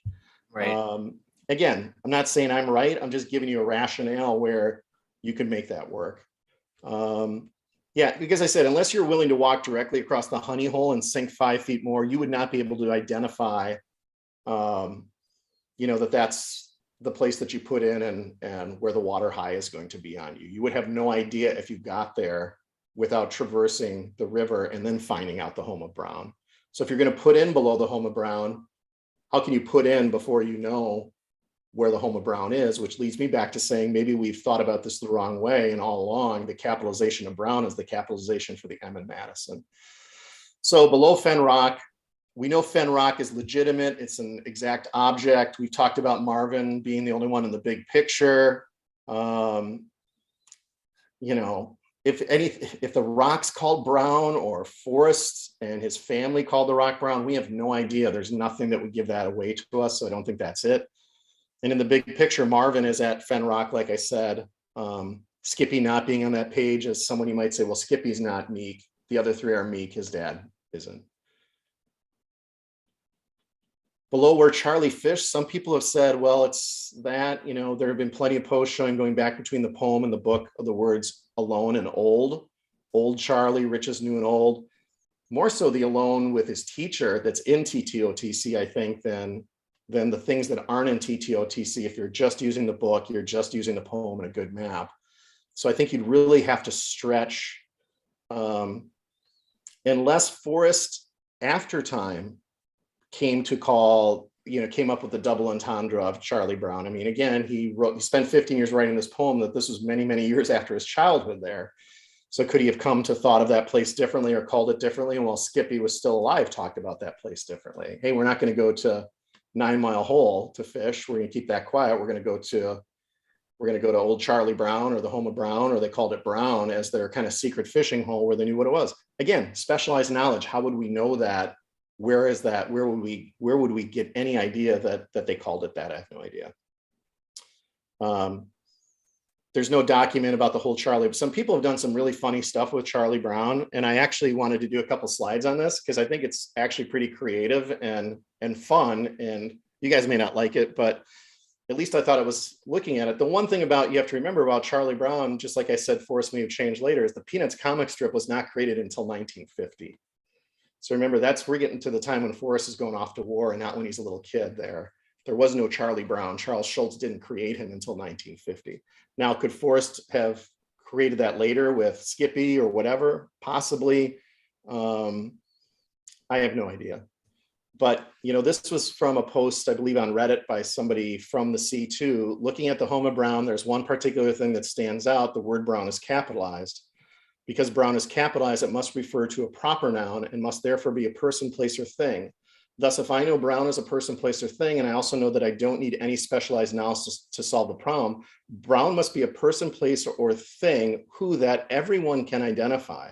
Right. Again, I'm not saying I'm right. I'm just giving you a rationale where you can make that work. Yeah, because I said, unless you're willing to walk directly across the honey hole and sink 5 feet more, you would not be able to identify, that that's the place that you put in and where the water high is going to be on you. You would have no idea if you got there without traversing the river and then finding out the home of Brown. So if you're going to put in below the home of Brown, how can you put in before you know where the home of Brown is? Which leads me back to saying maybe we've thought about this the wrong way, and all along the capitalization of Brown is the capitalization for the M in Madison. So below Fen Rock, we know Fen Rock is legitimate. It's an exact object. We've talked about Marvin being the only one in the big picture. If the rock's called Brown or Forrest and his family called the rock Brown, we have no idea. There's nothing that would give that away to us. So I don't think that's it. And in the big picture, Marvin is at Fen Rock, like I said. Skippy not being on that page, as someone you might say, well, Skippy's not meek. The other three are meek. His dad isn't. Below where Charlie fished, some people have said, well, it's that, there have been plenty of posts showing going back between the poem and the book of the words alone and old Charlie, rich as new and old. More so the alone with his teacher that's in TTOTC, I think, than the things that aren't in TTOTC. If you're just using the book, you're just using the poem and a good map. So I think you'd really have to stretch, unless Forrest after time came up with the double entendre of Charlie Brown. I mean, again, he spent 15 years writing this poem that this was many, many years after his childhood there. So could he have come to thought of that place differently or called it differently? And while Skippy was still alive, talked about that place differently. Hey, we're not going to go to 9 Mile Hole to fish. We're going to keep that quiet. We're going to go to old Charlie Brown or the home of Brown, or they called it Brown as their kind of secret fishing hole where they knew what it was. Again, specialized knowledge. How would we know that? Where is that? Where would we get any idea that they called it that? I have no idea. There's no document about the whole Charlie. Some people have done some really funny stuff with Charlie Brown, and I actually wanted to do a couple slides on this because I think it's actually pretty creative and fun. And you guys may not like it, but at least I thought it was looking at it. The one thing you have to remember about Charlie Brown, just like I said, Forrest may have changed later, is the Peanuts comic strip was not created until 1950. So remember, we're getting to the time when Forrest is going off to war and not when he's a little kid there. There was no Charlie Brown. Charles Schulz didn't create him until 1950. Now, could Forrest have created that later with Skippy or whatever? Possibly. I have no idea. But, this was from a post, I believe, on Reddit by somebody from the C2. Looking at the home of Brown, there's one particular thing that stands out. The word Brown is capitalized. Because Brown is capitalized, it must refer to a proper noun and must therefore be a person, place, or thing. Thus, if I know Brown is a person, place, or thing, and I also know that I don't need any specialized analysis to solve the problem, Brown must be a person, place, or thing who that everyone can identify.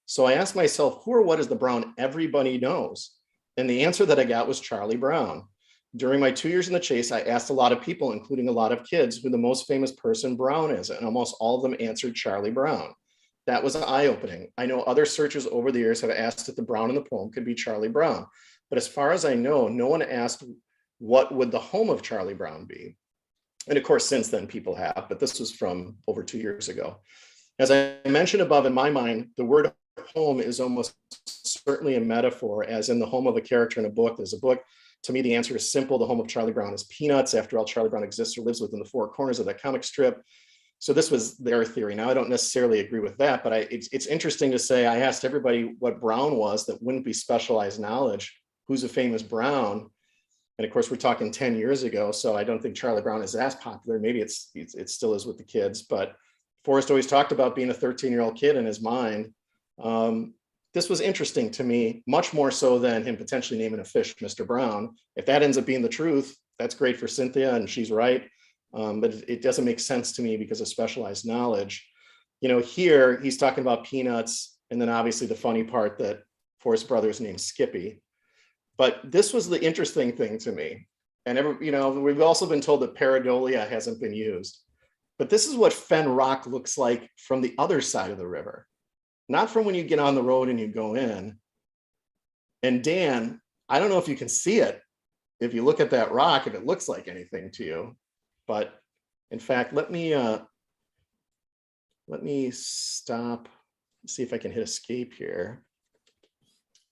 So I asked myself, who or what is the Brown everybody knows? And the answer that I got was Charlie Brown. During my 2 years in the chase, I asked a lot of people, including a lot of kids, who the most famous person Brown is, and almost all of them answered Charlie Brown. That was eye-opening. I know other searchers over the years have asked if the Brown in the poem could be Charlie Brown. But as far as I know, no one asked what would the home of Charlie Brown be. And of course, since then people have, but this was from over 2 years ago. As I mentioned above, in my mind, the word home is almost certainly a metaphor, as in the home of a character in a book. There's a book. To me, the answer is simple. The home of Charlie Brown is Peanuts. After all, Charlie Brown exists or lives within the four corners of that comic strip. So this was their theory. Now, I don't necessarily agree with that, but it's interesting to say I asked everybody what Brown was that wouldn't be specialized knowledge. Who's a famous Brown? And of course, we're talking 10 years ago, so I don't think Charlie Brown is as popular. Maybe it still is with the kids, but Forrest always talked about being a 13-year-old kid in his mind This was interesting to me, much more so than him potentially naming a fish Mr. Brown. If that ends up being the truth, that's great for Cynthia, and she's right. But it doesn't make sense to me because of specialized knowledge. Here he's talking about peanuts, and then obviously the funny part that Forrest brother's named Skippy. But this was the interesting thing to me. And we've also been told that pareidolia hasn't been used. But this is what Fen Rock looks like from the other side of the river, not from when you get on the road and you go in. And Dan, I don't know if you can see it, if you look at that rock, if it looks like anything to you. But in fact, let me stop, see if I can hit escape here.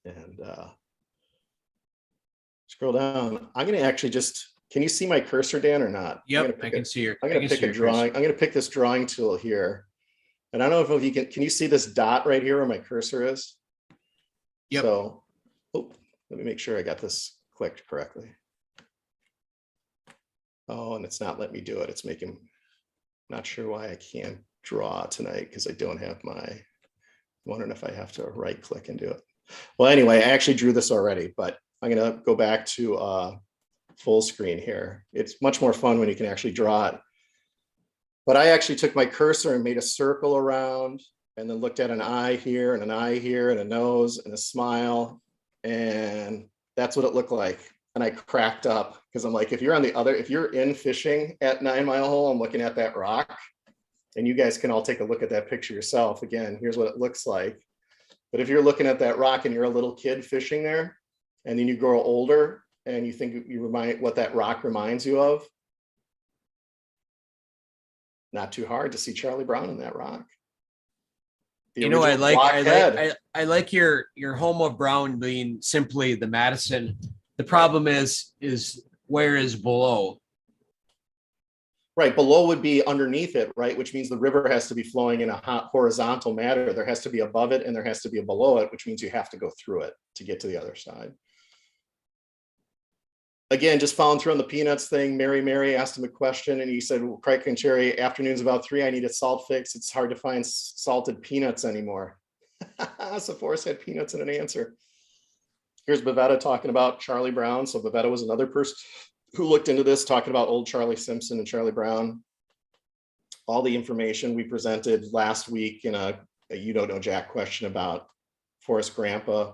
And scroll down. I'm going to actually can you see my cursor, Dan, or not? Yep, I can see your. I'm going to pick a drawing. I'm going to pick this drawing tool here. And I don't know if you can you see this dot right here where my cursor is? Yep. So, let me make sure I got this clicked correctly. Oh, and it's not letting me do it. It's making, not sure why I can't draw tonight because I don't have wondering if I have to right click and do it. Well, anyway, I actually drew this already, but I'm going to go back to full screen here. It's much more fun when you can actually draw it. But I actually took my cursor and made a circle around and then looked at an eye here and an eye here and a nose and a smile. And that's what it looked like. And I cracked up because I'm like, if you're in fishing at 9 Mile Hole, I'm looking at that rock, and you guys can all take a look at that picture yourself. Again, here's what it looks like. But if you're looking at that rock and you're a little kid fishing there, and then you grow older and you think you remind what that rock reminds you of, not too hard to see Charlie Brown in that rock. I like your home of Brown being simply the Madison. The problem is where is below? Right, below would be underneath it, right? Which means the river has to be flowing in a horizontal manner. There has to be above it and there has to be a below it, which means you have to go through it to get to the other side. Again, just following through on the peanuts thing, Mary asked him a question and he said, well, Craig and Cherry, afternoon's about 3, I need a salt fix. It's hard to find salted peanuts anymore. So Forrest had peanuts in an answer. Here's Bavetta talking about Charlie Brown. So Bavetta was another person who looked into this, talking about old Charlie Simpson and Charlie Brown. All the information we presented last week in a you don't know Jack question about Forrest grandpa.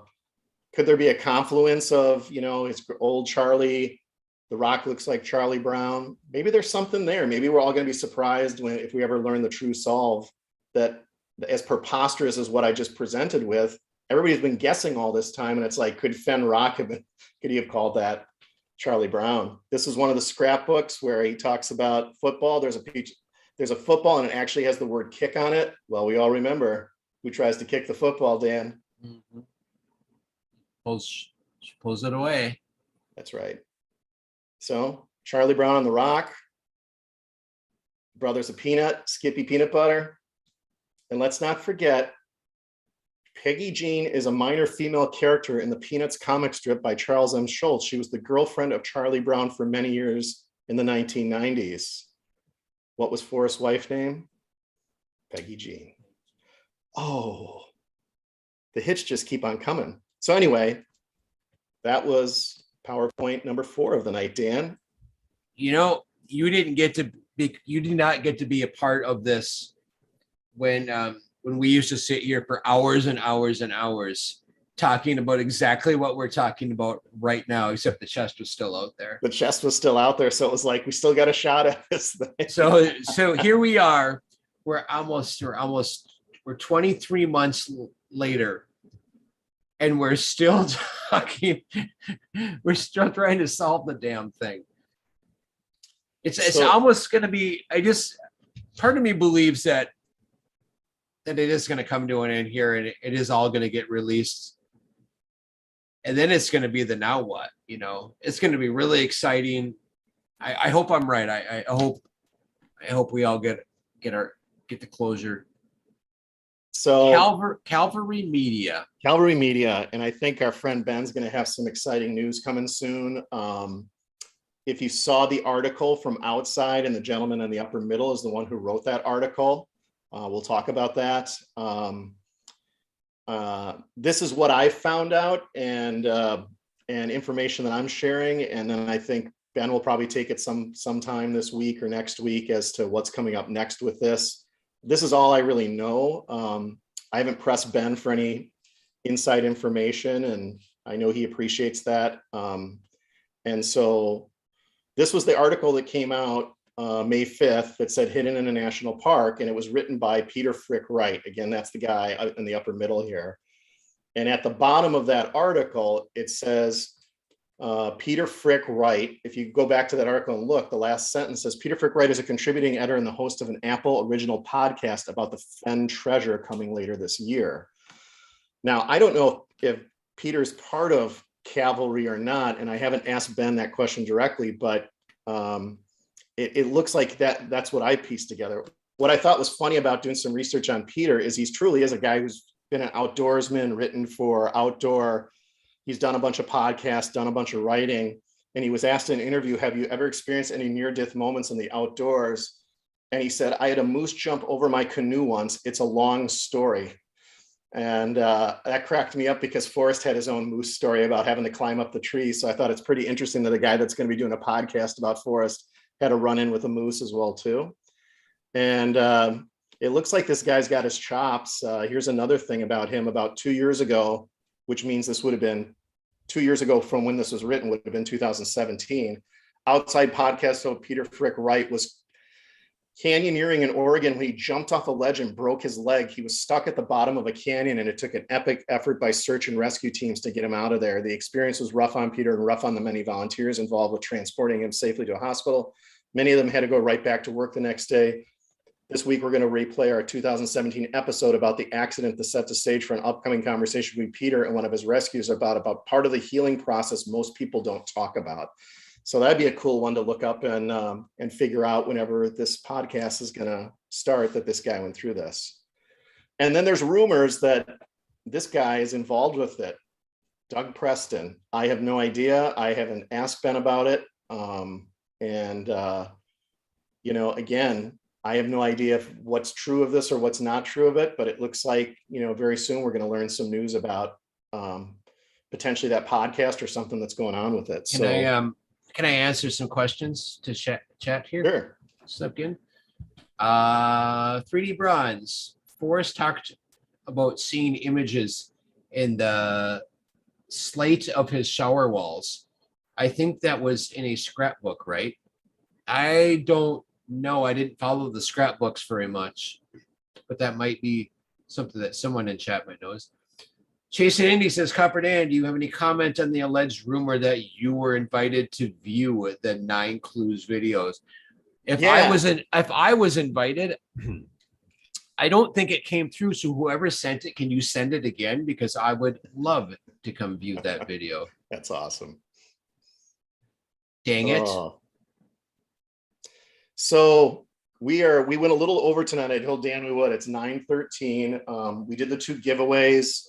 Could there be a confluence of, his old Charlie, the rock looks like Charlie Brown? Maybe there's something there. Maybe we're all going to be surprised if we ever learn the true solve, that as preposterous as what I just presented with, everybody's been guessing all this time. And it's like, could Fen Rock could he have called that Charlie Brown? This is one of the scrapbooks where he talks about football. There's a football and it actually has the word kick on it. Well, we all remember who tries to kick the football, Dan. Mm-hmm. Pulls it away. That's right. So Charlie Brown on the rock, brothers of peanut, Skippy peanut butter. And let's not forget, Peggy Jean is a minor female character in the Peanuts comic strip by Charles M. Schulz. She was the girlfriend of Charlie Brown for many years in the 1990s. What was Forrest's wife's name? Peggy Jean. Oh, the hits just keep on coming. So anyway, that was PowerPoint number 4 of the night, Dan. You did not get to be a part of this when we used to sit here for hours and hours and hours talking about exactly what we're talking about right now, except the chest was still out there. The chest was still out there. So it was like, we still got a shot at this thing. So here we are. We're 23 months later. And we're still talking. We're still trying to solve the damn thing. It's almost going to be. Part of me believes that it is going to come to an end here, and it is all going to get released. And then it's going to be the now what. It's going to be really exciting. I hope I'm right. I hope we all get the closure. So Calvary Media, and I think our friend Ben's going to have some exciting news coming soon. If you saw the article from outside, and the gentleman in the upper middle is the one who wrote that article, we'll talk about that. this is what I found out, and information that I'm sharing. And then I think Ben will probably take it sometime this week or next week as to what's coming up next with this. This is all I really know. I haven't pressed Ben for any inside information, and I know he appreciates that. And so this was the article that came out May 5th that said hidden in a national park, and it was written by Peter Frick Wright. Again, that's the guy in the upper middle here. And at the bottom of that article, it says, Peter Frick Wright. If you go back to that article and look, the last sentence says, Peter Frick Wright is a contributing editor and the host of an Apple original podcast about the Fen treasure coming later this year. Now, I don't know if Peter's part of Cavalry or not, and I haven't asked Ben that question directly, but it looks like that's what I pieced together. What I thought was funny about doing some research on Peter is he's truly is a guy who's been an outdoorsman, written for outdoor. He's done a bunch of podcasts, done a bunch of writing, and he was asked in an interview, have you ever experienced any near-death moments in the outdoors? And he said, I had a moose jump over my canoe once. It's a long story. And that cracked me up because Forrest had his own moose story about having to climb up the tree. So I thought it's pretty interesting that a guy that's going to be doing a podcast about Forrest had a run-in with a moose as well too. And it looks like this guy's got his chops. Here's another thing about him. About 2 years ago, which means this would have been 2 years ago from when this was written, would have been 2017. Outside podcast host Peter Frick Wright was canyoneering in Oregon when he jumped off a ledge and broke his leg. He was stuck at the bottom of a canyon, and it took an epic effort by search and rescue teams to get him out of there. The experience was rough on Peter and rough on the many volunteers involved with transporting him safely to a hospital. Many of them had to go right back to work the next day. This week, we're going to replay our 2017 episode about the accident that set the stage for an upcoming conversation between Peter and one of his rescues about part of the healing process most people don't talk about. So that'd be a cool one to look up and figure out whenever this podcast is going to start that this guy went through this. And then there's rumors that this guy is involved with it. Doug Preston. I have no idea. I haven't asked Ben about it. Again, I have no idea if what's true of this or what's not true of it, but it looks like, very soon we're going to learn some news about potentially that podcast or something that's going on with it. Can I answer some questions to chat here? Sure. Step in. 3D Bronze. Forrest talked about seeing images in the slate of his shower walls. I think that was in a scrapbook, right? I don't know. I didn't follow the scrapbooks very much, but that might be something that someone in chat might know. Chase and Indy says, Copper Dan, do you have any comment on the alleged rumor that you were invited to view the 9 Clues videos? If I was invited, I don't think it came through. So whoever sent it, can you send it again? Because I would love to come view that video. That's awesome. Dang it. So we went a little over tonight. I told Dan we would. It's 9:13. We did the 2 giveaways.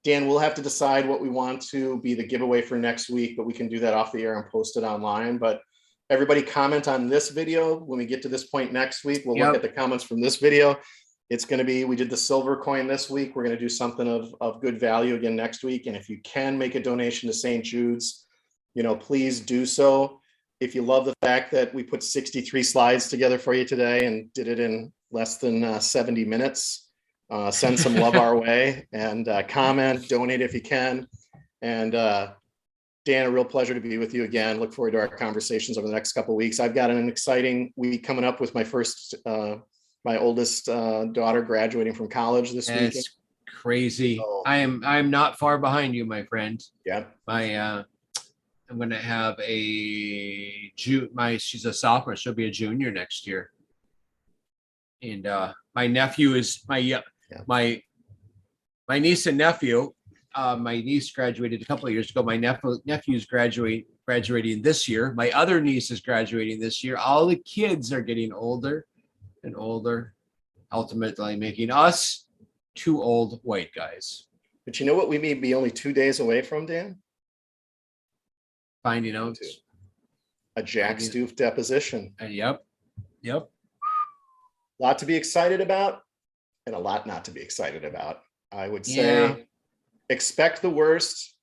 Dan, we'll have to decide what we want to be the giveaway for next week, but we can do that off the air and post it online. But everybody comment on this video. When we get to this point next week, we'll look at the comments from this video. It's going to be, we did the silver coin this week. We're going to do something of good value again next week. And if you can make a donation to St. Jude's, please do so. If you love the fact that we put 63 slides together for you today and did it in less than 70 minutes, send some love our way and comment, donate if you can. And Dan, a real pleasure to be with you again. Look forward to our conversations over the next couple of weeks. I've got an exciting week coming up with my oldest daughter graduating from college this week. That's crazy. So, I'm not far behind you, my friend. Yeah. I'm going to have she's a sophomore. She'll be a junior next year. And my nephew is my niece and nephew. My niece graduated a couple of years ago. My nephew's graduating this year. My other niece is graduating this year. All the kids are getting older and older, ultimately making us 2 old white guys. But you know what we may be only 2 days away from, Dan? Finding out a Jack Stoof deposition. Yep. A lot to be excited about and a lot not to be excited about. I would Yeah. say expect the worst,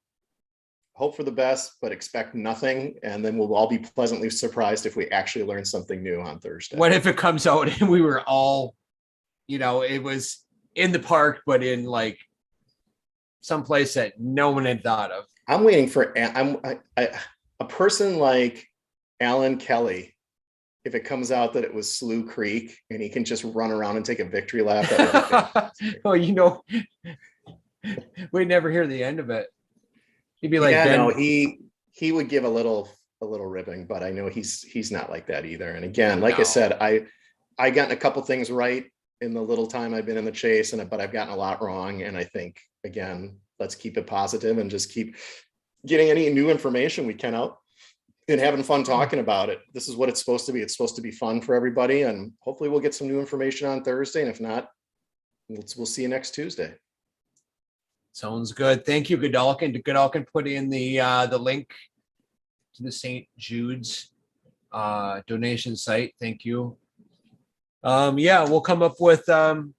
hope for the best, but expect nothing. And then we'll all be pleasantly surprised if we actually learn something new on Thursday. What if it comes out and we were all, it was in the park, but in like someplace that no one had thought of. I'm waiting for a person like Alan Kelly. If it comes out that it was Slough Creek and he can just run around and take a victory lap, that would be Well, we'd never hear the end of it. He'd be like, yeah, Ben. no, he would give a little ribbing, but I know he's not like that either. And again, like I said, I gotten a couple things right in the little time I've been in the chase, but I've gotten a lot wrong. And I think, again, let's keep it positive and just keep getting any new information we can out and having fun talking about it. This is what it's supposed to be. It's supposed to be fun for everybody. And hopefully we'll get some new information on Thursday. And if not, we'll see you next Tuesday. Sounds good. Thank you, Godalkin. Godalkin put in the link to the St. Jude's donation site. Thank you. Yeah, we'll come up with some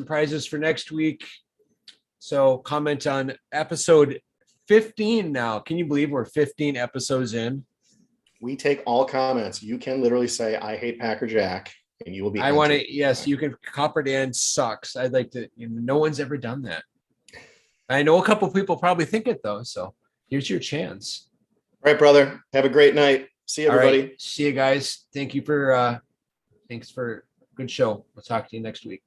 prizes for next week. So comment on episode 15 now. Can you believe we're 15 episodes in? We take all comments. You can literally say, I hate Packer Jack, and you will be. I want to, yes, you can copper Dan sucks. I'd like to, no one's ever done that. I know a couple people probably think it though. So here's your chance. All right, brother. Have a great night. See you, everybody. All right. See you guys. Thanks for good show. We'll talk to you next week.